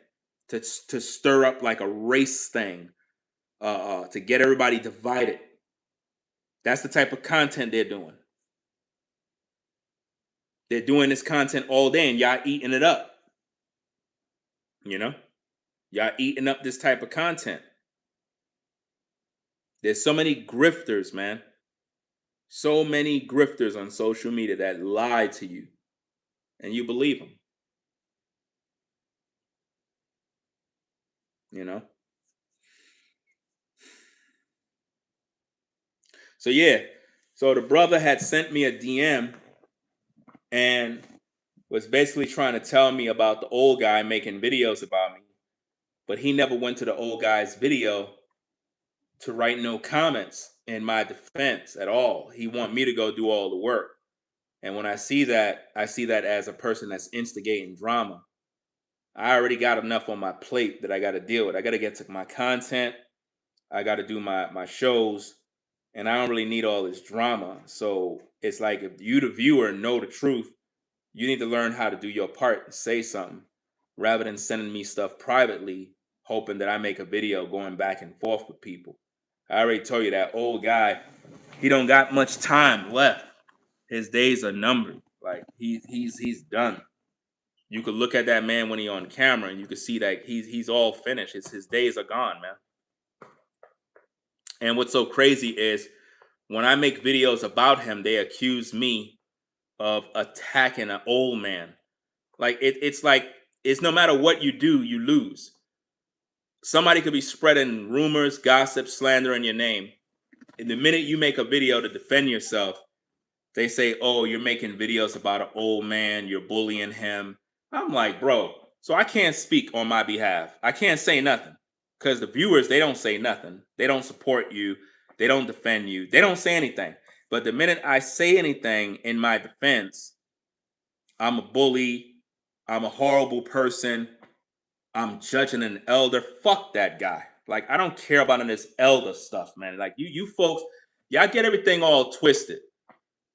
Speaker 1: to stir up like a race thing, to get everybody divided. That's the type of content they're doing. They're doing this content all day and y'all eating it up. You know? Y'all eating up this type of content. There's so many grifters, man. So many grifters on social media that lie to you and you believe them. You know? So yeah. So the brother had sent me a DM and was basically trying to tell me about the old guy making videos about me. But he never went to the old guy's video to write no comments in my defense at all. He want me to go do all the work. And when I see that as a person that's instigating drama. I already got enough on my plate that I got to deal with. I got to get to my content. I got to do my shows, and I don't really need all this drama. So it's like if you, the viewer, know the truth, you need to learn how to do your part and say something, rather than sending me stuff privately, hoping that I make a video going back and forth with people. I already told you that old guy, he don't got much time left. His days are numbered. Like he's done. You could look at that man when he on camera and you could see that he's all finished. His days are gone, man. And what's so crazy is when I make videos about him, they accuse me of attacking an old man. Like it's like it's no matter what you do, you lose. Somebody could be spreading rumors, gossip, slander in your name. And the minute you make a video to defend yourself, they say, "Oh, you're making videos about an old man, you're bullying him." I'm like, bro, so I can't speak on my behalf. I can't say nothing because the viewers, they don't say nothing. They don't support you. They don't defend you. They don't say anything. But the minute I say anything in my defense, I'm a bully. I'm a horrible person. I'm judging an elder. Fuck that guy. Like, I don't care about this elder stuff, man. Like, you folks, y'all get everything all twisted,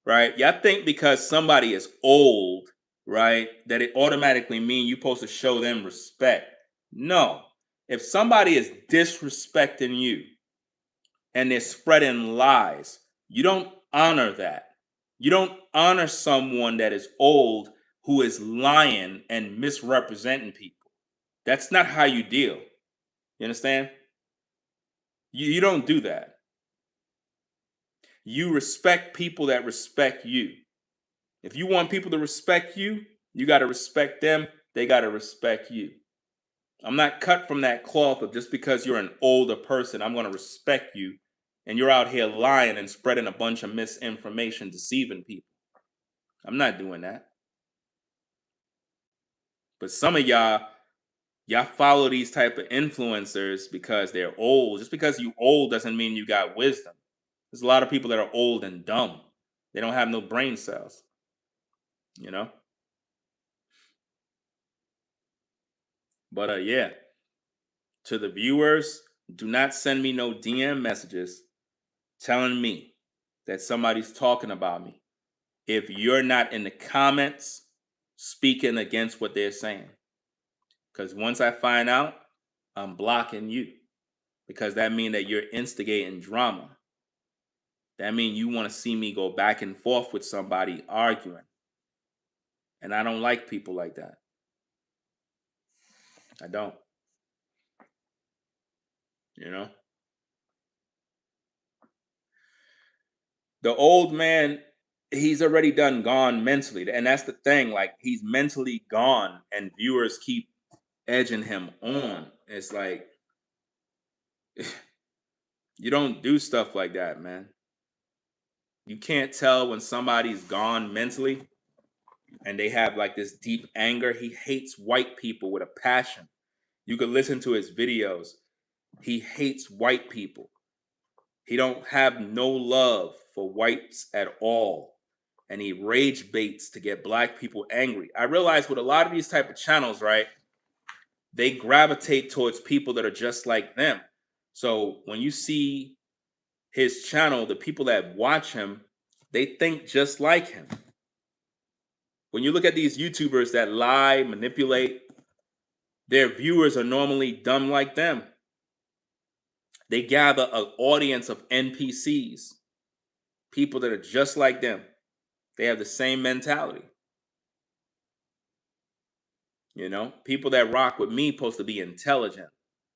Speaker 1: right? Y'all think because somebody is old, right, that it automatically means you're supposed to show them respect. No. If somebody is disrespecting you and they're spreading lies, you don't honor that. You don't honor someone that is old who is lying and misrepresenting people. That's not how you deal. You understand? You don't do that. You respect people that respect you. If you want people to respect you, you got to respect them. They got to respect you. I'm not cut from that cloth of just because you're an older person, I'm going to respect you. And you're out here lying and spreading a bunch of misinformation, deceiving people. I'm not doing that. But some of y'all follow these type of influencers because they're old. Just because you old doesn't mean you got wisdom. There's a lot of people that are old and dumb. They don't have no brain cells, you know? But yeah, to the viewers, do not send me no DM messages telling me that somebody's talking about me if you're not in the comments speaking against what they're saying. Because once I find out, I'm blocking you. Because that means that you're instigating drama. That means you want to see me go back and forth with somebody arguing. And I don't like people like that. I don't. You know? The old man, he's already done gone mentally. And that's the thing. Like, he's mentally gone, and viewers keep edging him on. It's like, you don't do stuff like that, man. You can't tell when somebody's gone mentally and they have like this deep anger. He hates white people with a passion. You could listen to his videos. He hates white people. He don't have no love for whites at all. And he rage baits to get black people angry. I realize with a lot of these type of channels, right, they gravitate towards people that are just like them. So when you see his channel, the people that watch him, They think just like him. When you look at these YouTubers that lie, manipulate, their viewers are normally dumb like them. They gather an audience of NPCs, people that are just like them. They have the same mentality. You know, people that rock with me supposed to be intelligent,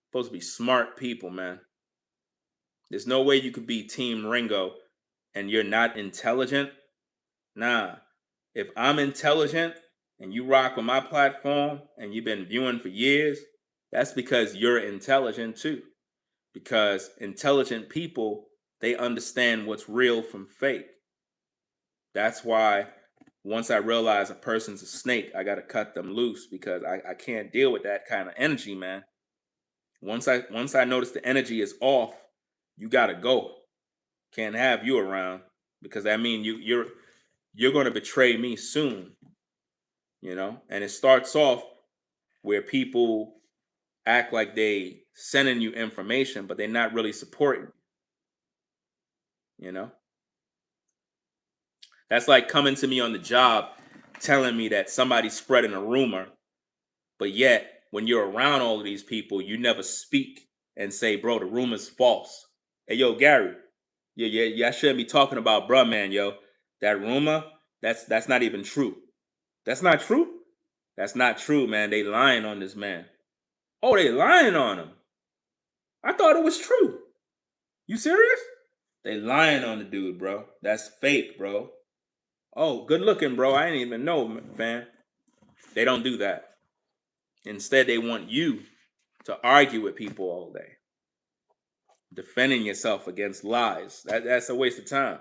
Speaker 1: supposed to be smart people, man. There's no way you could be Team Ringo and you're not intelligent. Nah. If I'm intelligent and you rock with my platform and you've been viewing for years, that's because you're intelligent too. Because intelligent people, they understand what's real from fake. That's why once I realize a person's a snake, I got to cut them loose because I can't deal with that kind of energy, man. Once I notice the energy is off, you got to go. Can't have you around because that means you're going to betray me soon, you know? And it starts off where people act like they sending you information, but they're not really supporting, you know? That's like coming to me on the job telling me that somebody's spreading a rumor, but yet when you're around all of these people, you never speak and say, bro, the rumor's false. Hey, yo, Gary, yeah, I shouldn't be talking about bruh, man, yo. That rumor, that's not even true. That's not true? That's not true, man. They lying on this man. Oh, they lying on him. I thought it was true. You serious? They lying on the dude, bro. That's fake, bro. Oh, good looking, bro. I didn't even know, man. They don't do that. Instead, they want you to argue with people all day, defending yourself against lies. That's a waste of time.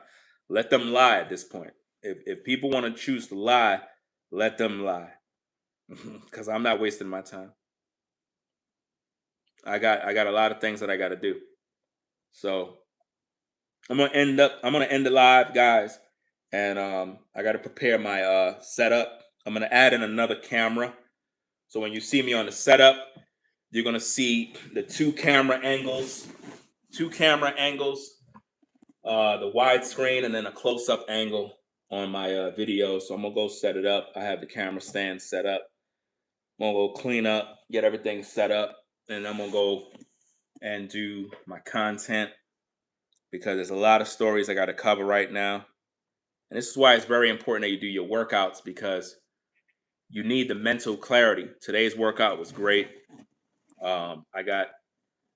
Speaker 1: Let them lie at this point. If people want to choose to lie, let them lie. Because I'm not wasting my time. I got a lot of things that I got to do. So I'm gonna end the live, guys, and I got to prepare my setup. I'm gonna add in another camera. So when you see me on the setup, you're gonna see the two camera angles, the widescreen, and then a close-up angle on my video. So I'm gonna go set it up. I have the camera stand set up. I'm gonna go clean up, get everything set up, and I'm gonna go and do my content because there's a lot of stories I got to cover right now. And this is why it's very important that you do your workouts because you need the mental clarity. Today's workout was great. I got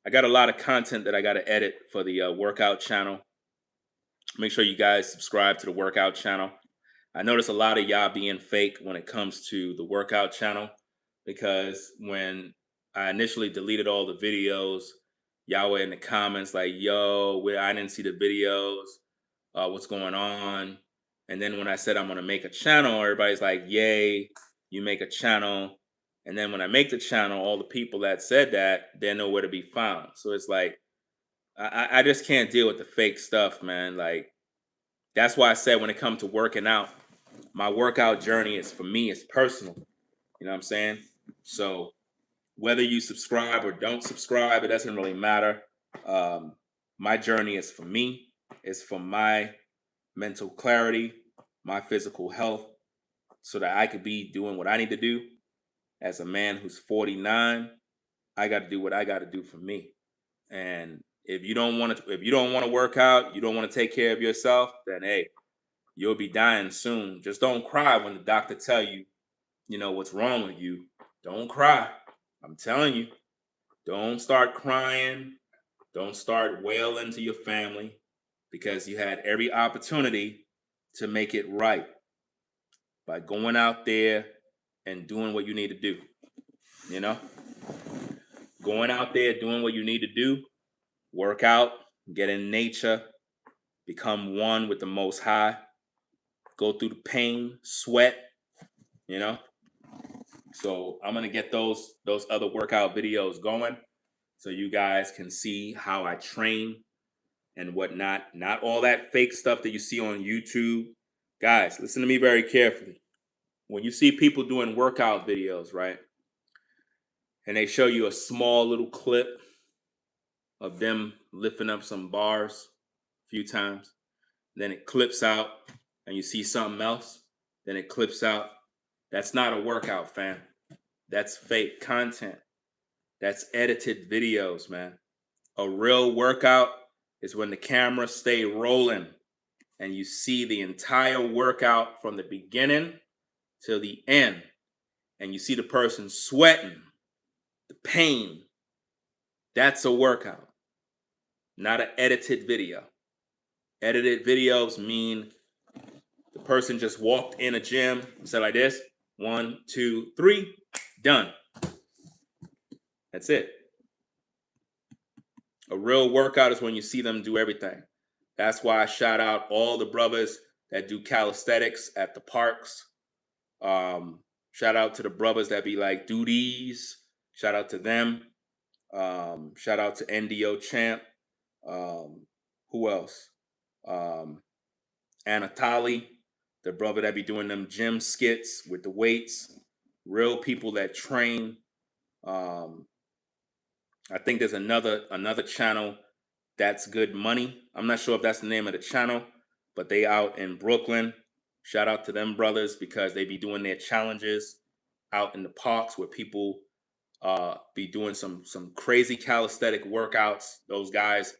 Speaker 1: a lot of content that I got to edit for the workout channel. Make sure you guys subscribe to the workout channel. I notice a lot of y'all being fake when it comes to the workout channel because when I initially deleted all the videos, y'all were in the comments like, yo, I didn't see the videos. What's going on? And then when I said I'm going to make a channel, everybody's like, yay, you make a channel. And then when I make the channel, all the people that said that, they're nowhere to be found. So it's like, I just can't deal with the fake stuff, man. Like, that's why I said when it comes to working out, my workout journey is for me, it's personal. You know what I'm saying? So whether you subscribe or don't subscribe, it doesn't really matter. My journey is for me, it's for my mental clarity, my physical health, so that I could be doing what I need to do. As a man who's 49, I got to do what I got to do for me. And if you don't want to work out, you don't want to take care of yourself, then hey, you'll be dying soon. Just don't cry when the doctor tell you, you know, what's wrong with you. Don't cry. I'm telling you, don't start crying. Don't start wailing to your family because you had every opportunity to make it right by going out there and doing what you need to do. You know, going out there, doing what you need to do, work out, get in nature, become one with the Most High, go through the pain, sweat, you know. So I'm gonna get those other workout videos going so you guys can see how I train and whatnot. Not all that fake stuff that you see on YouTube. Guys, listen to me very carefully. When you see people doing workout videos, right? And they show you a small little clip of them lifting up some bars a few times. then it clips out, and you see something else, then it clips out. That's not a workout, fam. That's fake content. That's edited videos, man. A real workout is when the camera stay rolling and you see the entire workout from the beginning till the end, and you see the person sweating, the pain. That's a workout, not an edited video. Edited videos mean the person just walked in a gym and said like this, 1, 2, 3, done. That's it. A real workout is when you see them do everything. That's why I shout out all the brothers that do calisthenics at the parks. Shout out to the brothers that be like duties. Shout out to them. Shout out to NDO Champ. Who else? Anatoly, the brother that be doing them gym skits with the weights. Real people that train. I think there's another channel that's good money. I'm not sure if that's the name of the channel, but they out in Brooklyn. Shout out to them brothers because they be doing their challenges out in the parks where people be doing some crazy calisthenic workouts. Those guys,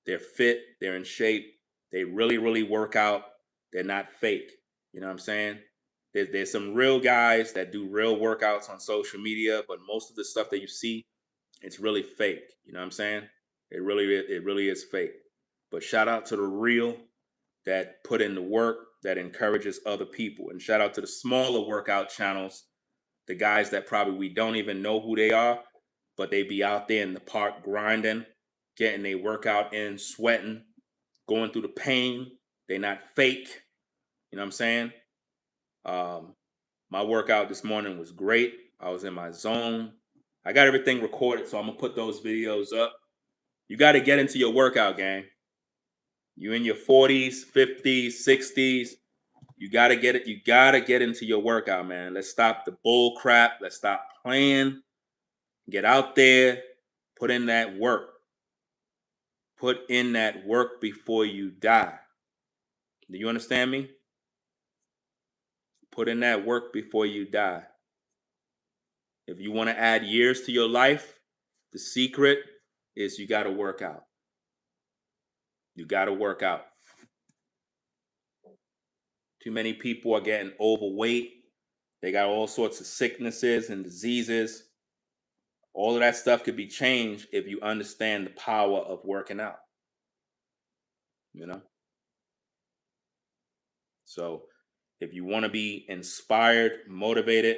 Speaker 1: they're fit, they're in shape, they really work out. They're not fake. You know what I'm saying? There's some real guys that do real workouts on social media, but most of the stuff that you see, it's really fake. You know what I'm saying? It really is fake. But shout out to the real that put in the work that encourages other people, and shout out to the smaller workout channels, the guys that probably we don't even know who they are, but they be out there in the park grinding, getting their workout in, sweating, going through the pain. They not fake. You know what I'm saying? My workout this morning was great. I was in my zone. I got everything recorded, so I'm gonna put those videos up. You got to get into your workout, gang. You in your 40s, 50s, 60s. You gotta get it. You gotta get into your workout, man. Let's stop the bull crap. Let's stop playing. Get out there. Put in that work. Put in that work before you die. Do you understand me? Put in that work before you die. If you want to add years to your life, the secret is you got to work out. You got to work out. Too many people are getting overweight. They got all sorts of sicknesses and diseases. All of that stuff could be changed if you understand the power of working out. You know? So if you want to be inspired, motivated,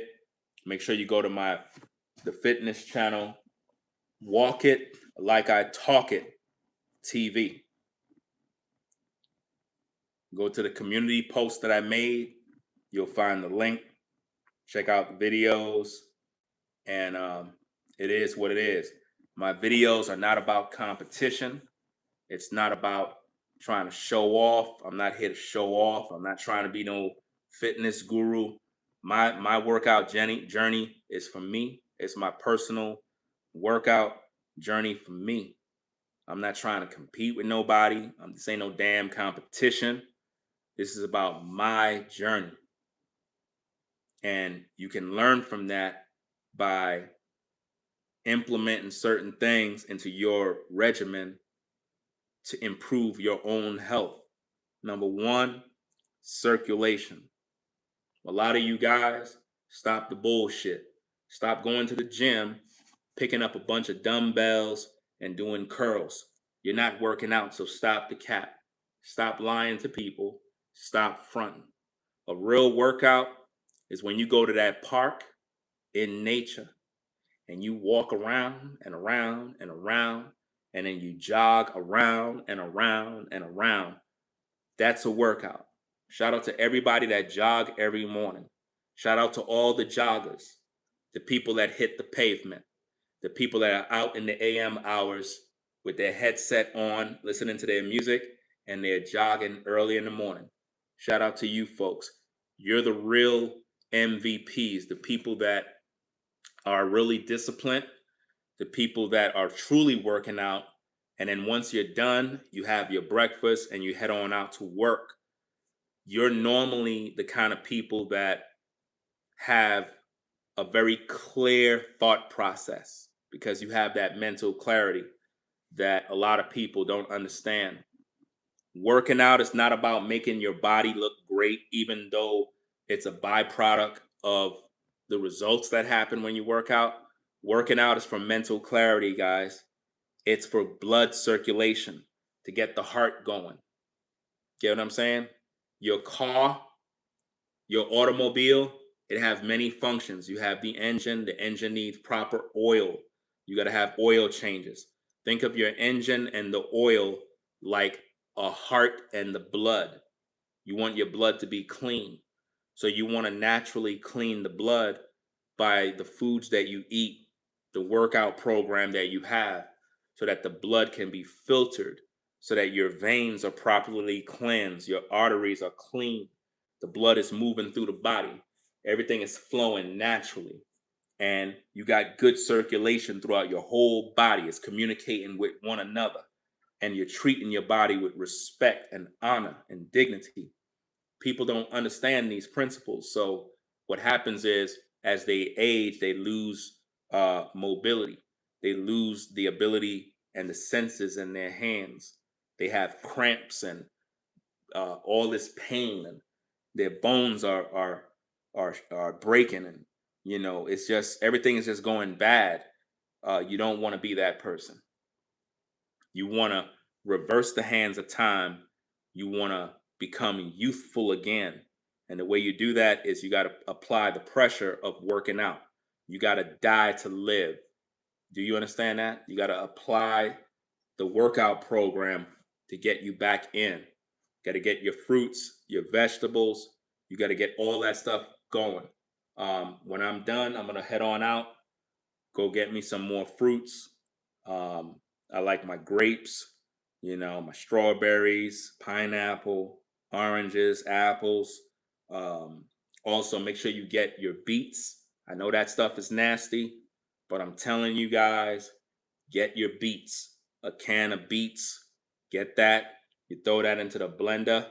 Speaker 1: make sure you go to the fitness channel, Walk It Like I Talk It TV. Go to the community post that I made. You'll find the link. Check out the videos. And it is what it is. My videos are not about competition. It's not about trying to show off. I'm not here to show off. I'm not trying to be no fitness guru. My workout journey is for me. It's my personal workout journey for me. I'm not trying to compete with nobody. This ain't no damn competition. This is about my journey. And you can learn from that by implementing certain things into your regimen to improve your own health. Number one, circulation. A lot of you guys, stop the bullshit. Stop going to the gym, picking up a bunch of dumbbells and doing curls. You're not working out, so stop the cap. Stop lying to people. Stop fronting. A real workout is when you go to that park in nature and you walk around and around and around, and then you jog around and around and around. That's a workout. Shout out to everybody that jog every morning. Shout out to all the joggers, the people that hit the pavement, the people that are out in the AM hours with their headset on, listening to their music, and they're jogging early in the morning. Shout out to you folks. You're the real MVPs, the people that are really disciplined, the people that are truly working out, And then once you're done, you have your breakfast and you head on out to work. You're normally the kind of people that have a very clear thought process because you have that mental clarity that a lot of people don't understand. Working out is not about making your body look great, even though it's a byproduct of the results that happen when you work out. Working out is for mental clarity, guys. It's for blood circulation to get the heart going. Get what I'm saying? Your car, your automobile, it has many functions. You have the engine needs proper oil. You got to have oil changes. Think of your engine and the oil like a heart and the blood. You want your blood to be clean. So you want to naturally clean the blood by the foods that you eat, the workout program that you have, so that the blood can be filtered, so that your veins are properly cleansed, your arteries are clean, the blood is moving through the body, everything is flowing naturally, and you got good circulation throughout your whole body. It's communicating with one another, and you're treating your body with respect and honor and dignity. People don't understand these principles. So what happens is, as they age, they lose mobility. They lose the ability and the senses in their hands. They have cramps and all this pain, and their bones are breaking, and it's just everything is just going bad. You don't want to be that person. You want to reverse the hands of time. You want to become youthful again. And the way you do that is you got to apply the pressure of working out. You got to die to live. Do you understand that? You got to apply the workout program to get you back in. Got to get your fruits, your vegetables. You got to get all that stuff going. When I'm done, I'm going to head on out, go get me some more fruits. Um, I like my grapes, my strawberries, pineapple, oranges, apples. Um, Also, make sure you get your beets. I know that stuff is nasty, but I'm telling you guys, get your beets. A can of beets, get that. You throw that into the blender,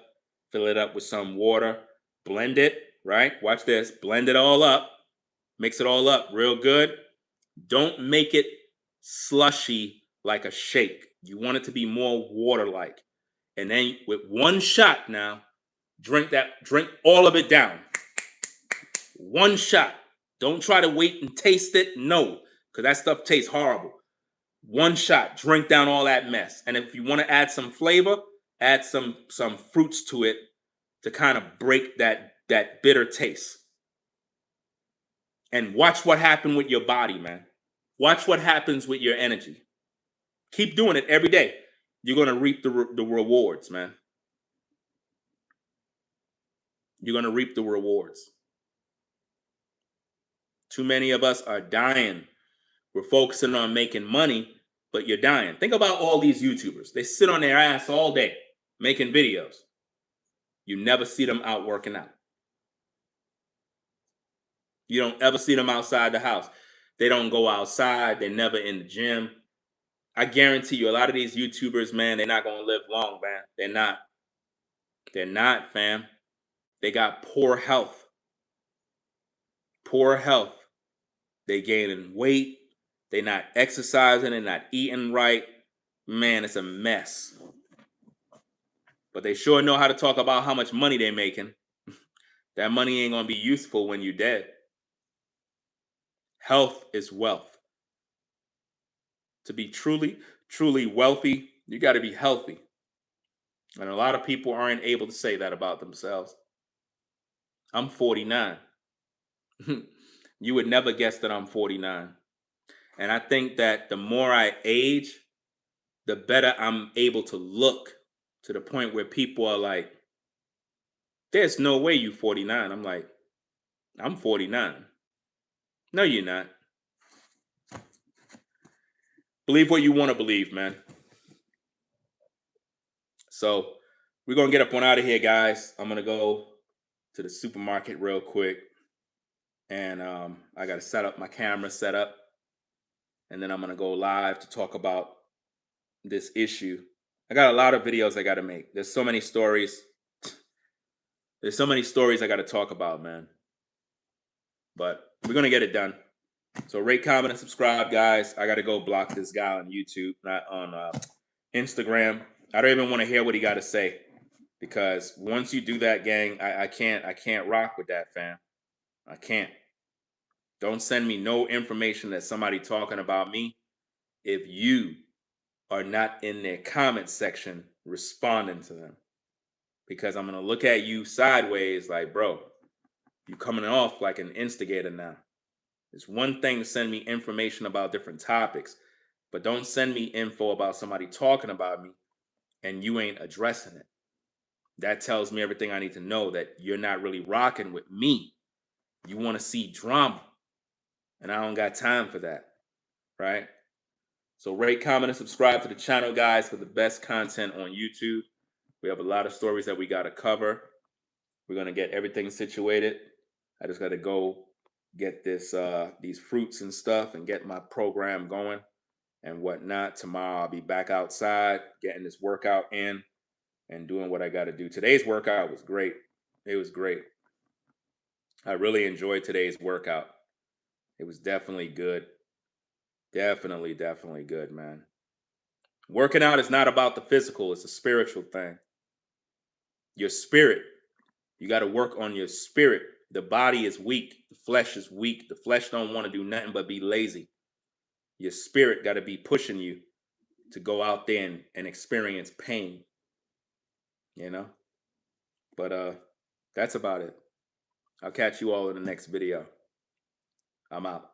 Speaker 1: fill it up with some water, blend it, right? Watch this, blend it all up, mix it all up real good. Don't make it slushy like a shake. You want it to be more water like. And then with one shot now, drink all of it down. One shot. Don't try to wait and taste it. No, because that stuff tastes horrible. One shot, drink down all that mess. And if you want to add some flavor, add some fruits to it to kind of break that bitter taste. And watch what happens with your body, man. Watch what happens with your energy. Keep doing it every day. You're going to reap the rewards, man. You're going to reap the rewards. Too many of us are dying. We're focusing on making money, but you're dying. Think about all these YouTubers. They sit on their ass all day making videos. You never see them out working out. You don't ever see them outside the house. They don't go outside. They're never in the gym. I guarantee you, a lot of these YouTubers, man, they're not going to live long, man. They're not. They're not, fam. They got poor health. Poor health. They gaining weight. They not exercising. They're not eating right. Man, it's a mess. But they sure know how to talk about how much money they're making. That money ain't gonna be useful when you're dead. Health is wealth. To be truly, truly wealthy, you got to be healthy. And a lot of people aren't able to say that about themselves. I'm 49. You would never guess that I'm 49. And I think that the more I age, the better I'm able to look, to the point where people are like, there's no way you 49. I'm like, I'm 49. No, you're not. Believe what you want to believe, man. So we're going to get up on out of here, guys. I'm going to go to the supermarket real quick. And I got to set up my camera set up. And then I'm going to go live to talk about this issue. I got a lot of videos I got to make. There's so many stories. There's so many stories I got to talk about, man. But we're gonna get it done. So rate, comment, and subscribe, guys. I got to go block this guy on YouTube, not on Instagram. I don't even want to hear what he got to say because once you do that, gang, I can't rock with that, fam. I can't. Don't send me no information that somebody talking about me if you are not in their comment section responding to them. Because I'm gonna look at you sideways like, bro, you coming off like an instigator now. It's one thing to send me information about different topics, but don't send me info about somebody talking about me and you ain't addressing it. That tells me everything I need to know that you're not really rocking with me. You want to see drama, and I don't got time for that, right? So rate, comment, and subscribe to the channel, guys, for the best content on YouTube. We have a lot of stories that we got to cover. We're gonna get everything situated. I just got to go get these fruits and stuff and get my program going and whatnot. Tomorrow I'll be back outside getting this workout in and doing what I got to do. Today's workout was great. It was great. I really enjoyed today's workout. It was definitely good. Definitely good, man. Working out is not about the physical, it's a spiritual thing. Your spirit, you got to work on your spirit. The body is weak, the flesh is weak. The flesh don't want to do nothing but be lazy. Your spirit got to be pushing you to go out there and experience pain, you know? But that's about it. I'll catch you all in the next video. I'm out.